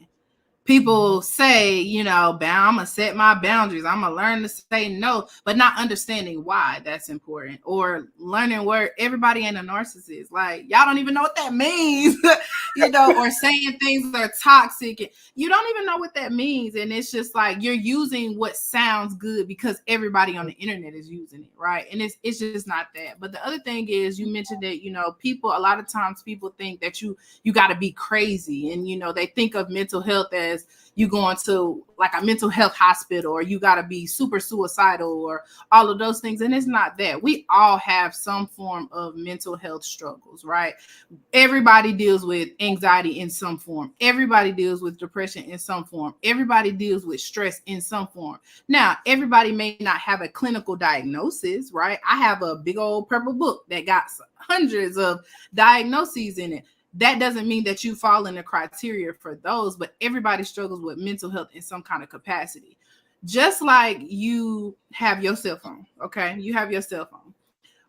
People say, I'm gonna set my boundaries. I'm gonna learn to say no, but not understanding why that's important, or learning where everybody ain't a narcissist. Like y'all don't even know what that means, or saying things that are toxic. You don't even know what that means, and it's just like you're using what sounds good because everybody on the internet is using it, right? And it's just not that. But the other thing is, you mentioned that people, a lot of times people think that you got to be crazy, and they think of mental health as you going to like a mental health hospital, or you got to be super suicidal, or all of those things. And it's not that. We all have some form of mental health struggles, right? Everybody deals with anxiety in some form. Everybody deals with depression in some form. Everybody deals with stress in some form. Now, everybody may not have a clinical diagnosis, right? I have a big old purple book that got hundreds of diagnoses in it. That doesn't mean that you fall in the criteria for those, but everybody struggles with mental health in some kind of capacity. Just like you have your cell phone, okay? You have your cell phone.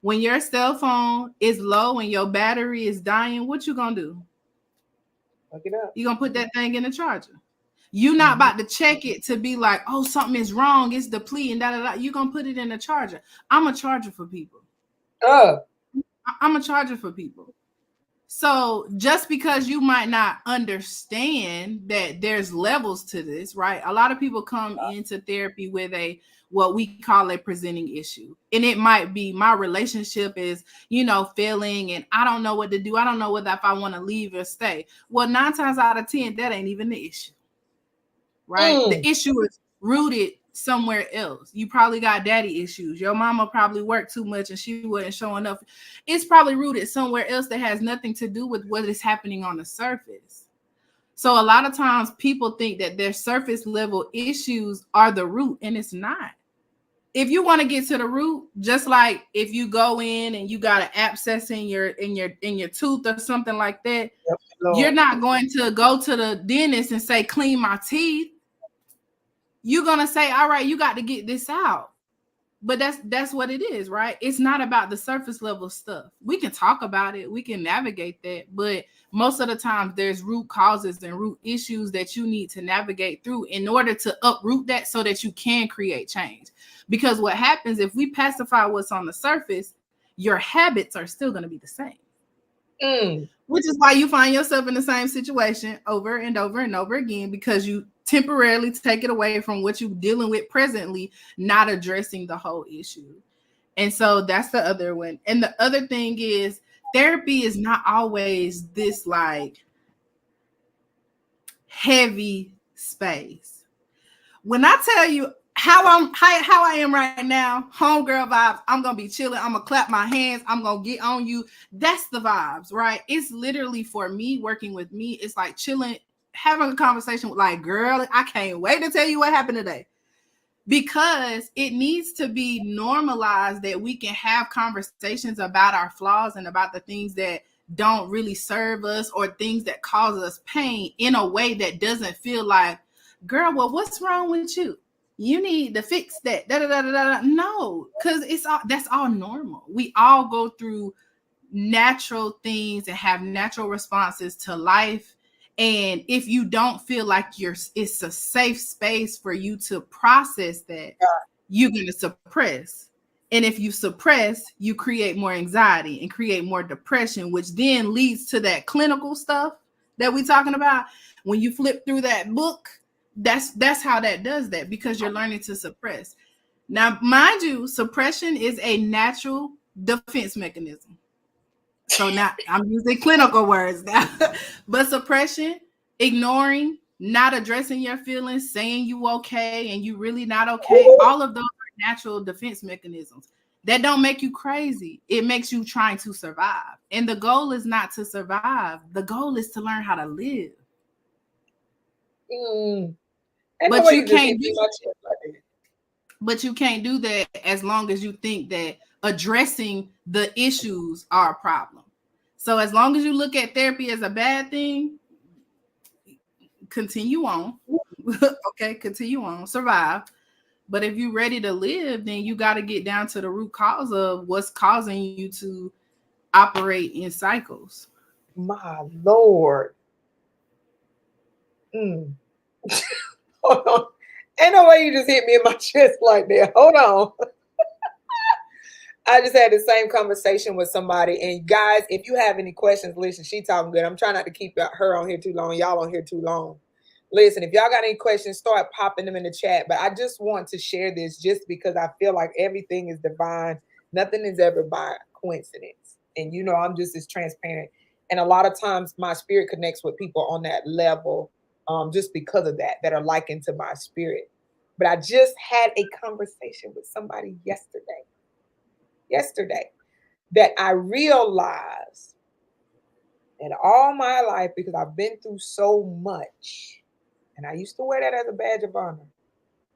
When your cell phone is low and your battery is dying, what you gonna do? Look it up. You gonna put that thing in the charger. You're not Mm-hmm. about to check it to be like, oh, something is wrong, it's depleting, da da da. You're gonna put it in the charger. I'm a charger for people. Oh, I'm a charger for people. So just because you might not understand that there's levels to this, right? A lot of people come into therapy with what we call a presenting issue. And it might be my relationship is, failing, and I don't know what to do. I don't know whether if I want to leave or stay. Well, 9 times out of 10, that ain't even the issue. Right? The mm, issue is rooted somewhere else. You probably got daddy issues. Your mama probably worked too much and she wasn't showing up. It's probably rooted somewhere else that has nothing to do with what is happening on the surface. So a lot of times people think that their surface level issues are the root, and it's not. If you want to get to the root, just like if you go in and you got an abscess in your tooth or something like that, Yep, you're Lord. not going to go to the dentist and say, clean my teeth. You're gonna say, all right, you got to get this out. But that's what it is, right? It's not about the surface level stuff. We can talk about it, we can navigate that, but most of the time there's root causes and root issues that you need to navigate through in order to uproot that so that you can create change. Because what happens if we pacify what's on the surface, your habits are still going to be the same. Mm. Which is why you find yourself in the same situation over and over and over again, because you temporarily take it away from what you're dealing with presently, not addressing the whole issue. And so that's the other one. And the other thing is, therapy is not always this like heavy space. When I tell you how I am right now, homegirl vibes, I'm gonna be chilling, I'm gonna clap my hands, I'm gonna get on you. That's the vibes, right? It's literally, for me, working with me, it's like chilling, having a conversation with, like, girl, I can't wait to tell you what happened today. Because it needs to be normalized that we can have conversations about our flaws and about the things that don't really serve us or things that cause us pain in a way that doesn't feel like, girl, well, what's wrong with you? You need to fix that. Da, da, da, da, da. No, because that's all normal. We all go through natural things and have natural responses to life. And if you don't feel like it's a safe space for you to process that, you're going to suppress. And if you suppress, you create more anxiety and create more depression, which then leads to that clinical stuff that we're talking about. When you flip through that book, that's how that does that, because you're learning to suppress. Now, mind you, suppression is a natural defense mechanism. So now I'm using clinical words now. But suppression, ignoring, not addressing your feelings, saying you okay and you really not okay, all of those are natural defense mechanisms. That don't make you crazy. It makes you trying to survive. And the goal is not to survive. The goal is to learn how to live. Mm. And the But way you you just can't hit do me in my chest like that. but you can't do that as long as you think that addressing the issues are a problem. So as long as you look at therapy as a bad thing, continue on. Okay, continue on, survive. But if you're ready to live, then you got to get down to the root cause of what's causing you to operate in cycles. My Lord. Mm. Hold on. Ain't no way you just hit me in my chest like that. Hold on. I just had the same conversation with somebody. And guys, if you have any questions, listen, she talking good. I'm trying not to keep her on here too long. Y'all on here too long. Listen, if y'all got any questions, start popping them in the chat. But I just want to share this just because I feel like everything is divine. Nothing is ever by coincidence. And you know, I'm just as transparent. And a lot of times my spirit connects with people on that level, just because of that are likened to my spirit. But I just had a conversation with somebody yesterday, that I realized in all my life, because I've been through so much, and I used to wear that as a badge of honor,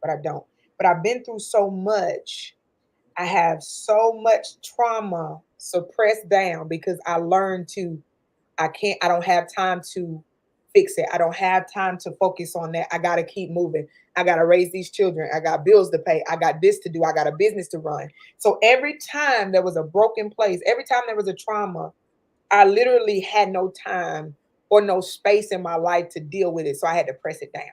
but I don't. But I've been through so much. I have so much trauma suppressed down because I learned to, I don't have time to fix it. I don't have time to focus on that. I got to keep moving. I got to raise these children. I got bills to pay. I got this to do. I got a business to run. So every time there was a broken place, every time there was a trauma, I literally had no time or no space in my life to deal with it. So I had to press it down.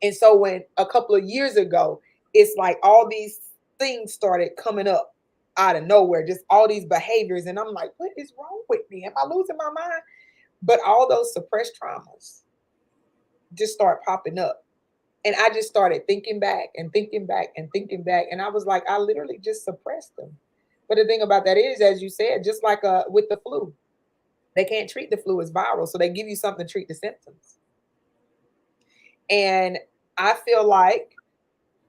And so when a couple of years ago, it's like all these things started coming up out of nowhere, just all these behaviors. And I'm like, what is wrong with me? Am I losing my mind? But all those suppressed traumas just start popping up. And I just started thinking back and thinking back and thinking back. And I was like, I literally just suppressed them. But the thing about that is, as you said, just like with the flu, they can't treat the flu as viral. So they give you something to treat the symptoms. And I feel like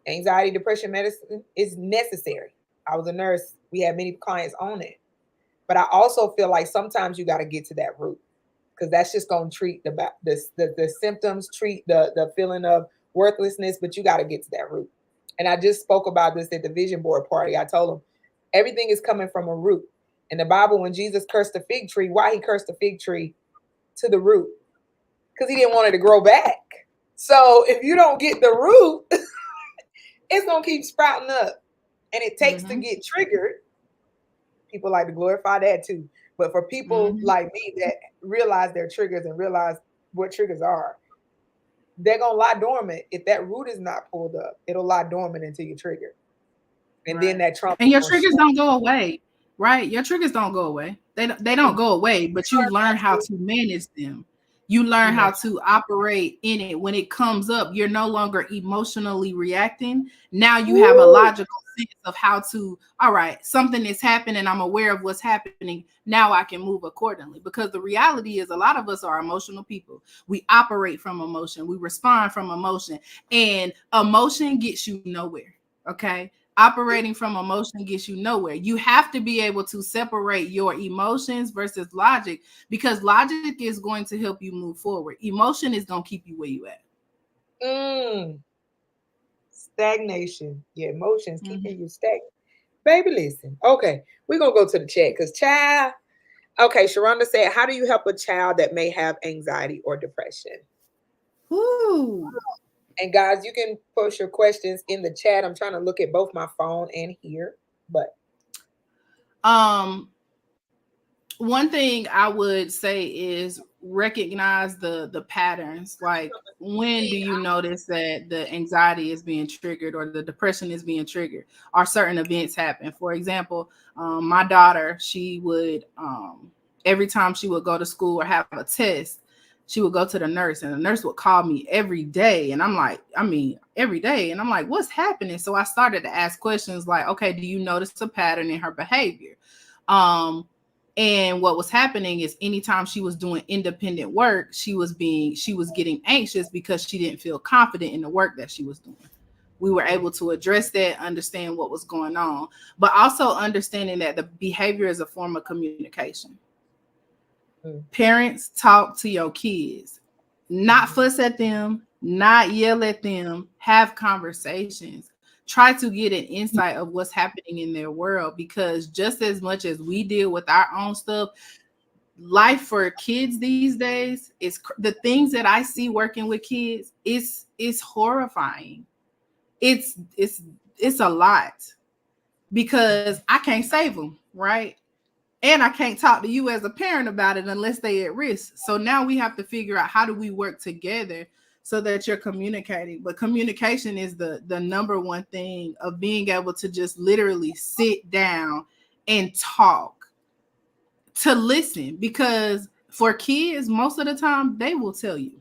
Anxiety, depression medicine is necessary. I was a nurse. We had many clients on it. But I also feel like sometimes you got to get to that root, because that's just going to treat the symptoms, treat the feeling of worthlessness, but you got to get to that root. And I just spoke about this at the vision board party. I told them everything is coming from a root. In the Bible, when Jesus cursed the fig tree, why he cursed the fig tree to the root? Because he didn't want it to grow back. So if you don't get the root, it's going to keep sprouting up. And it takes to get triggered. People like to glorify that too. But for people like me that realize their triggers and realize what triggers are, they're going to lie dormant. If that root is not pulled up, it'll lie dormant until you trigger. And then that trauma. And your triggers don't go away, right? Your triggers don't go away. They don't go away, but you learn how to manage them. You learn how to operate in it. When it comes up, you're no longer emotionally reacting. Now you have a logical sense of how to, all right, something is happening. I'm aware of what's happening. Now I can move accordingly. Because the reality is a lot of us are emotional people. We operate from emotion. We respond from emotion. And emotion gets you nowhere. Okay. Operating from emotion gets you nowhere. You have to be able to separate your emotions versus logic, because logic is going to help you move forward. Emotion is going to keep you where you at. Stagnation. Your emotions keeping you stagnant. Baby, listen. Okay, we're going to go to the chat because child. Okay, Sharonda said, how do you help a child that may have anxiety or depression? Ooh. And guys, you can post your questions in the chat. I'm trying to look at both my phone and here, but one thing I would say is recognize the patterns. Like, when do you notice that the anxiety is being triggered or the depression is being triggered, or certain events happen? For example, my daughter, she would every time she would go to school or have a test, she would go to the nurse, and the nurse would call me every day. And I'm like, every day. And I'm like, what's happening? So I started to ask questions like, okay, do you notice a pattern in her behavior? And what was happening is anytime she was doing independent work, she was getting anxious because she didn't feel confident in the work that she was doing. We were able to address that, understand what was going on, but also understanding that the behavior is a form of communication. Parents, talk to your kids, not fuss at them, not yell at them, have conversations. Try to get an insight of what's happening in their world, because just as much as we deal with our own stuff, life for kids these days is the things that I see working with kids is horrifying. It's a lot, because I can't save them, right? And I can't talk to you as a parent about it unless they're at risk. So now we have to figure out, how do we work together so that you're communicating? But communication is the number one thing of being able to just literally sit down and talk, to listen. Because for kids, most of the time, they will tell you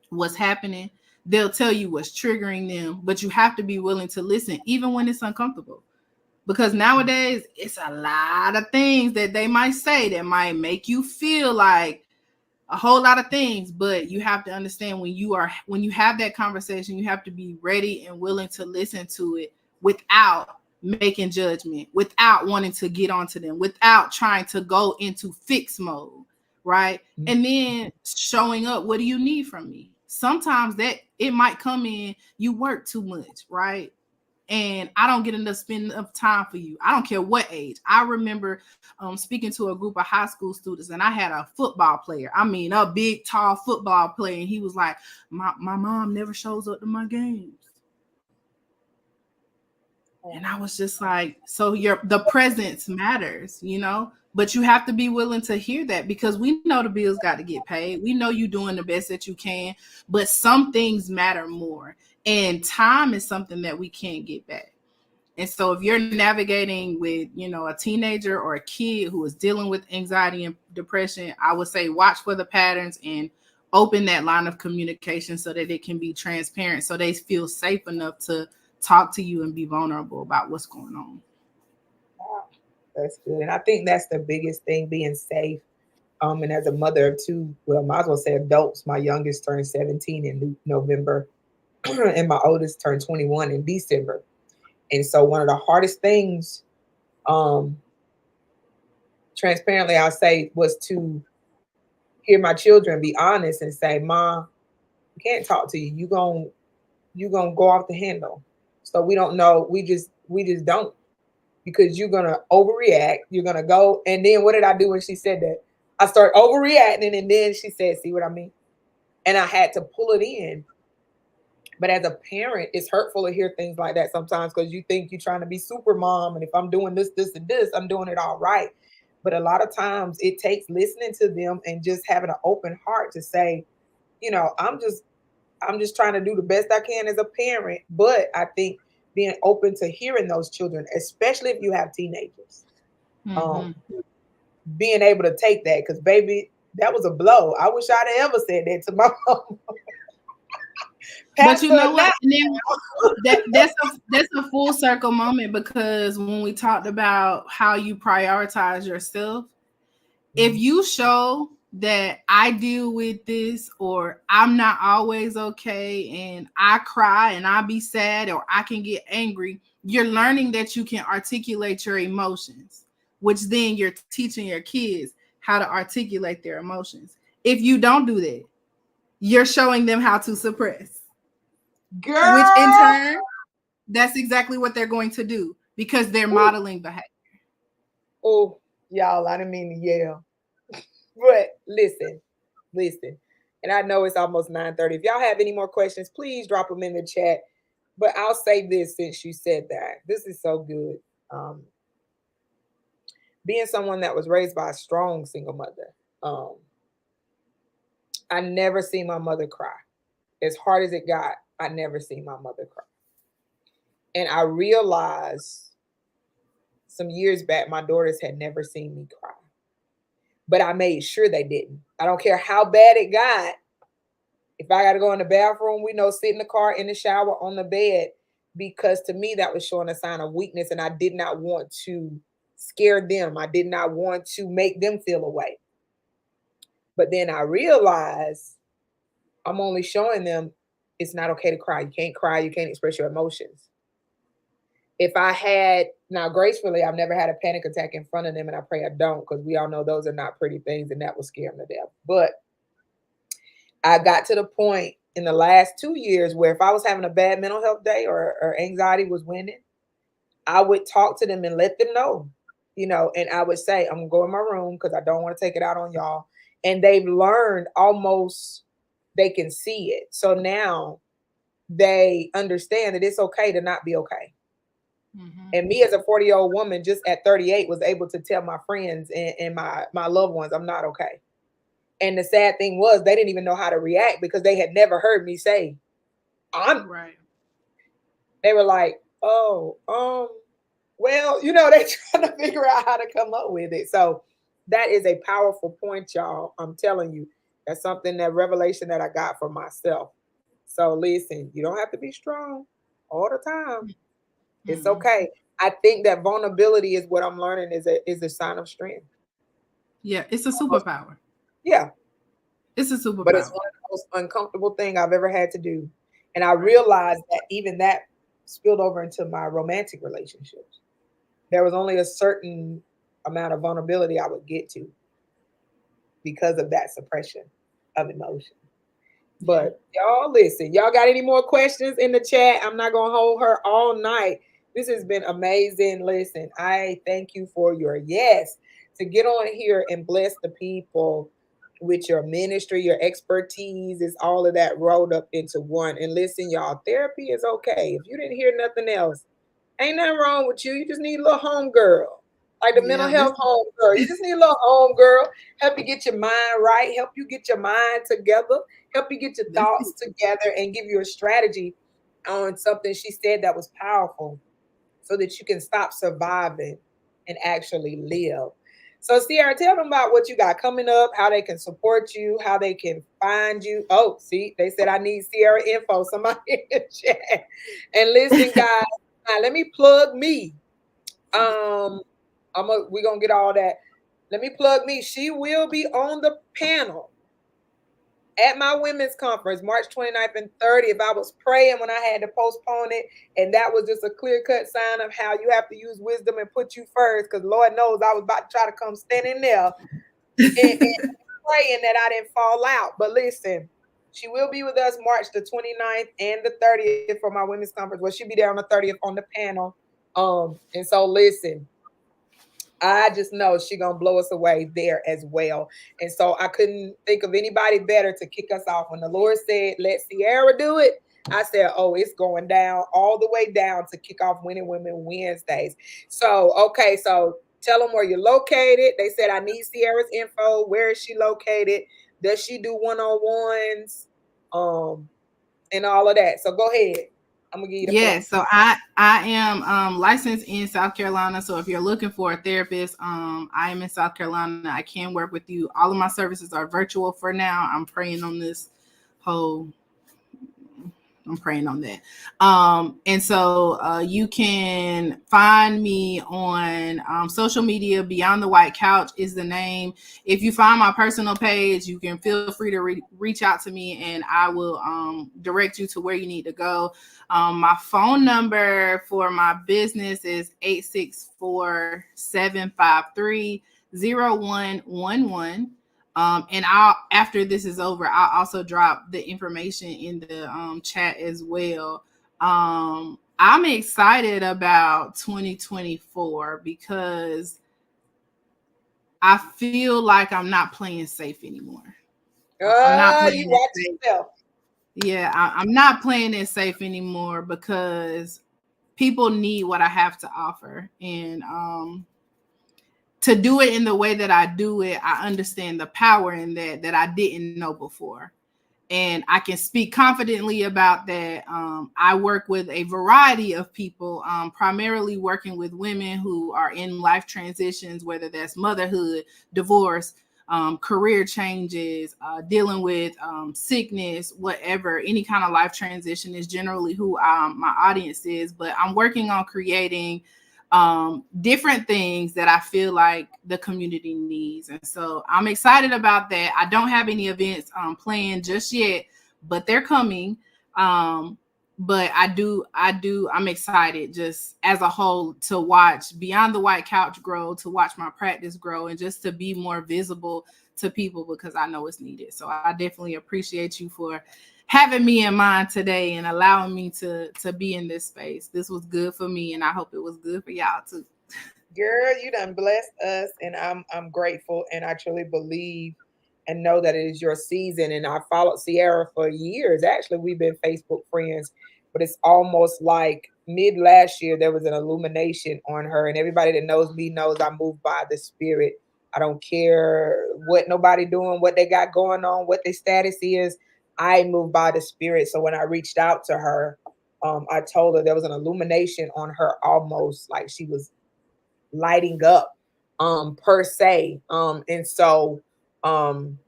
what's happening. They'll tell you what's triggering them, but you have to be willing to listen, even when it's uncomfortable. Because nowadays, it's a lot of things that they might say that might make you feel like a whole lot of things. But you have to understand, when you have that conversation, you have to be ready and willing to listen to it without making judgment, without wanting to get onto them, without trying to go into fix mode, right? And then showing up, what do you need from me? Sometimes that it might come in, you work too much, right? And I don't get spend enough time for you. I don't care what age. I remember speaking to a group of high school students, and I had a football player. I mean, a big, tall football player. And he was like, my mom never shows up to my games. And I was just like, so the presence matters, but you have to be willing to hear that, because we know the bills got to get paid. We know you're doing the best that you can, but some things matter more. And time is something that we can't get back. And so if you're navigating with, a teenager or a kid who is dealing with anxiety and depression, I would say watch for the patterns and open that line of communication so that it can be transparent, so they feel safe enough to talk to you and be vulnerable about what's going on. Wow, that's good. And I think that's the biggest thing, being safe. And as a mother of two, well, might as well say adults. My youngest turned 17 in November. and my oldest turned 21 in December. And so one of the hardest things, um, transparently, I'll say, was to hear my children be honest and say, "Ma, I can't talk to you. You gonna go off the handle." So we don't know. We just don't, because you're gonna overreact. You're gonna go, and then what did I do when she said that? I started overreacting, and then she said, "See what I mean?" And I had to pull it in. But as a parent, it's hurtful to hear things like that sometimes, because you think you're trying to be super mom, and if I'm doing this, this, and this, I'm doing it all right. But a lot of times it takes listening to them and just having an open heart to say, I'm just trying to do the best I can as a parent. But I think being open to hearing those children, especially if you have teenagers, um, Mm-hmm. being able to take that, because baby, that was a blow. I wish I'd have ever said that to my mom. But you Pastor know now. what? And then that's a full circle moment, because when we talked about how you prioritize yourself, if you show that I deal with this, or I'm not always okay, and I cry and I be sad, or I can get angry, you're learning that you can articulate your emotions, which then you're teaching your kids how to articulate their emotions. If you don't do that, you're showing them how to suppress, which in Girl. turn, that's exactly what they're going to do because they're Ooh. modeling behavior. Oh, y'all, I didn't mean to yell. But listen. And I know it's almost 9:30. If y'all have any more questions, please drop them in the chat. But I'll say this, since you said that. This is so good. Um, Being someone that was raised by a strong single mother, um, I never seen my mother cry. As hard as it got, I never seen my mother cry. And I realized some years back, my daughters had never seen me cry. But I made sure they didn't. I don't care how bad it got. If I got to go in the bathroom, we know, sit in the car, in the shower, on the bed, because to me that was showing a sign of weakness, and I did not want to scare them. I did not want to make them feel away. But then I realized I'm only showing them it's not okay to cry. You can't cry. You can't express your emotions. If I had, now gracefully, I've never had a panic attack in front of them, and I pray I don't, because we all know those are not pretty things, and that will scare them to death. But I got to the point in the last 2 years where if I was having a bad mental health day, or anxiety was winning, I would talk to them and let them know, and I would say, I'm gonna go in my room because I don't want to take it out on y'all. And they've learned, almost, they can see it. So now they understand that it's okay to not be okay. Mm-hmm. And me as a 40-year-old woman, just at 38, was able to tell my friends and my loved ones, I'm not okay. And the sad thing was, they didn't even know how to react, because they had never heard me say, I'm, Right. they were like, oh, well, they trying to figure out how to come up with it. So that is a powerful point, y'all. I'm telling you, that's something, that revelation that I got for myself. So listen, you don't have to be strong all the time. It's Mm-hmm. okay. I think that vulnerability is what I'm learning is a sign of strength. Yeah, it's a superpower. Yeah, It's a but it's superpower. one of the most uncomfortable thing I've ever had to do. And I Right. realized that even that spilled over into my romantic relationships. There was only a certain amount of vulnerability I would get to because of that suppression of emotion. Yeah. But y'all, listen, y'all got any more questions in the chat? I'm not going to hold her all night. This has been amazing. Listen, I thank you for your yes to get on here and bless the people with your ministry, your expertise. Is all of that rolled up into one. And listen, y'all, therapy is okay. If you didn't hear nothing else, ain't nothing wrong with you. You just need a little home girl, like the mental Yeah. This. health home girl. You just need a little home girl. Help you get your mind right. Help you get your mind together. Help you get your This. thoughts together, and give you a strategy on something she said that was powerful, so that you can stop surviving and actually live. So, Ciera, tell them about what you got coming up, how they can support you, how they can find you. Oh, see, they said I need Ciera info. Somebody in the chat. And listen, guys, now let me plug me. Um, we're gonna get all that. Let me plug me. She will be on the panel at my women's conference, March 29th and 30th, I was praying when I had to postpone it. And that was just a clear cut sign of how you have to use wisdom and put you first. Because Lord knows I was about to try to come stand in there and praying that I didn't fall out. But listen, she will be with us March the 29th and the 30th for my women's conference. Well, she'll be there on the 30th on the panel. And so listen, I just know she gonna blow us away there as well. And so I couldn't think of anybody better to kick us off. When the Lord said, "Let Ciera do it," I said, "Oh, it's going down all the way down to kick off Winning Women Wednesdays." So okay, so tell them where you're located. They said I need Ciera's info. Where is she located? Does she do one-on-ones? Um, and all of that. So go ahead. I'm gonna give you the floor. Yeah, so I am licensed in South Carolina. So if you're looking for a therapist, I am in South Carolina. I can work with you. All of my services are virtual for now. I'm praying on this whole I'm praying on that. And so you can find me on social media. Beyond the White Couch is the name. If you find my personal page, you can feel free to reach out to me, and I will direct you to where you need to go. My phone number for my business is 864-753-0111. And I'll after this is over, I'll also drop the information in the chat as well. I'm excited about 2024 because I feel like I'm not playing safe anymore. I'm not You playing it watch safe. yourself. Yeah, I'm not playing it safe anymore because people need what I have to offer, and to do it in the way that I do it, I understand the power in that I didn't know before. And I can speak confidently about that. I work with a variety of people, primarily working with women who are in life transitions, whether that's motherhood, divorce, career changes, dealing with sickness, whatever, any kind of life transition is generally who my audience is. But I'm working on creating different things that I feel like the community needs. And so I'm excited about that. I don't have any events planned just yet, but they're coming. But I'm excited just as a whole to watch Beyond the White Couch grow, to watch my practice grow, and just to be more visible to people because I know it's needed. So I definitely appreciate you for having me in mind today and allowing me to be in this space. This was good for me, and I hope it was good for y'all too. Girl, you done blessed us, and I'm grateful, and I truly believe and know that it is your season. And I followed Ciera for years. Actually, we've been Facebook friends, but it's almost like mid last year there was an illumination on her, and everybody that knows me knows I move by the spirit. I don't care what nobody doing, what they got going on, what their status is. I move by the spirit. So when I reached out to her, I told her there was an illumination on her, almost like she was lighting up per se. And so um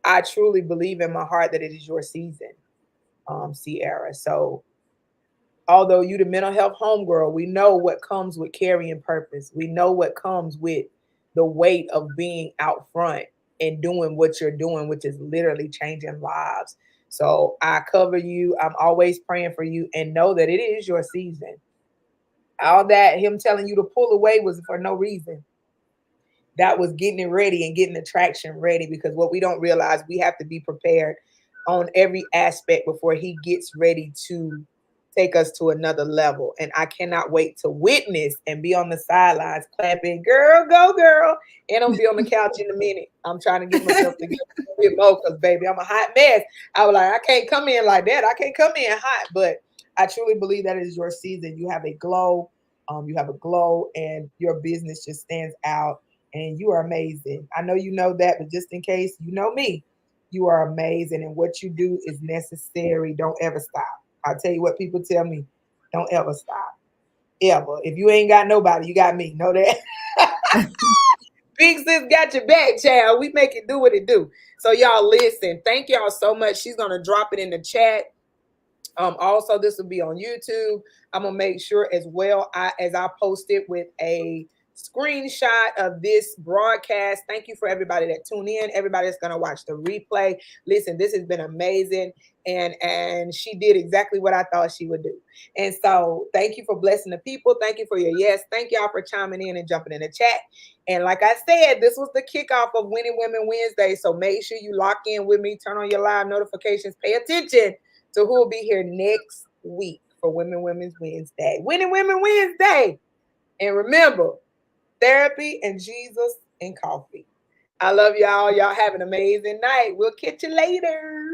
I truly believe in my heart that it is your season, Ciera. So although you the mental health homegirl, we know what comes with carrying purpose. We know what comes with the weight of being out front and doing what you're doing, which is literally changing lives. So I cover you. I'm always praying for you, and know that it is your season. All that him telling you to pull away was for no reason. That was getting it ready and getting the traction ready, because what we don't realize, we have to be prepared on every aspect before he gets ready to take us to another level. And I cannot wait to witness and be on the sidelines clapping, girl, go girl. And I'm gonna be on the couch in a minute. I'm trying to get myself together a bit more because baby, I'm a hot mess. I was like, I can't come in like that. I can't come in hot, but I truly believe that is your season. You have a glow. You have a glow, and your business just stands out, and you are amazing. I know you know that, but just in case you know me, you are amazing, and what you do is necessary. Don't ever stop. I'll tell you what people tell me. Don't ever stop. Ever. If you ain't got nobody, you got me. Know that. Big sis got your back, child. We make it do what it do. So y'all listen. Thank y'all so much. She's gonna drop it in the chat. Also, this will be on YouTube. I'm gonna make sure as well as I post it with a screenshot of this broadcast. Thank you for everybody that tuned in, everybody that's going to watch the replay. Listen, this has been amazing, and she did exactly what I thought she would do. And so thank you for blessing the people. Thank you for your yes. Thank y'all for chiming in and jumping in the chat. And like I said, this was the kickoff of Winning Women Wednesday. So make sure you lock in with me, turn on your live notifications, pay attention to who will be here next week for Women's Wednesday. Winning Women Wednesday. And remember, therapy and Jesus and coffee. I love y'all. Y'all have an amazing night. We'll catch you later.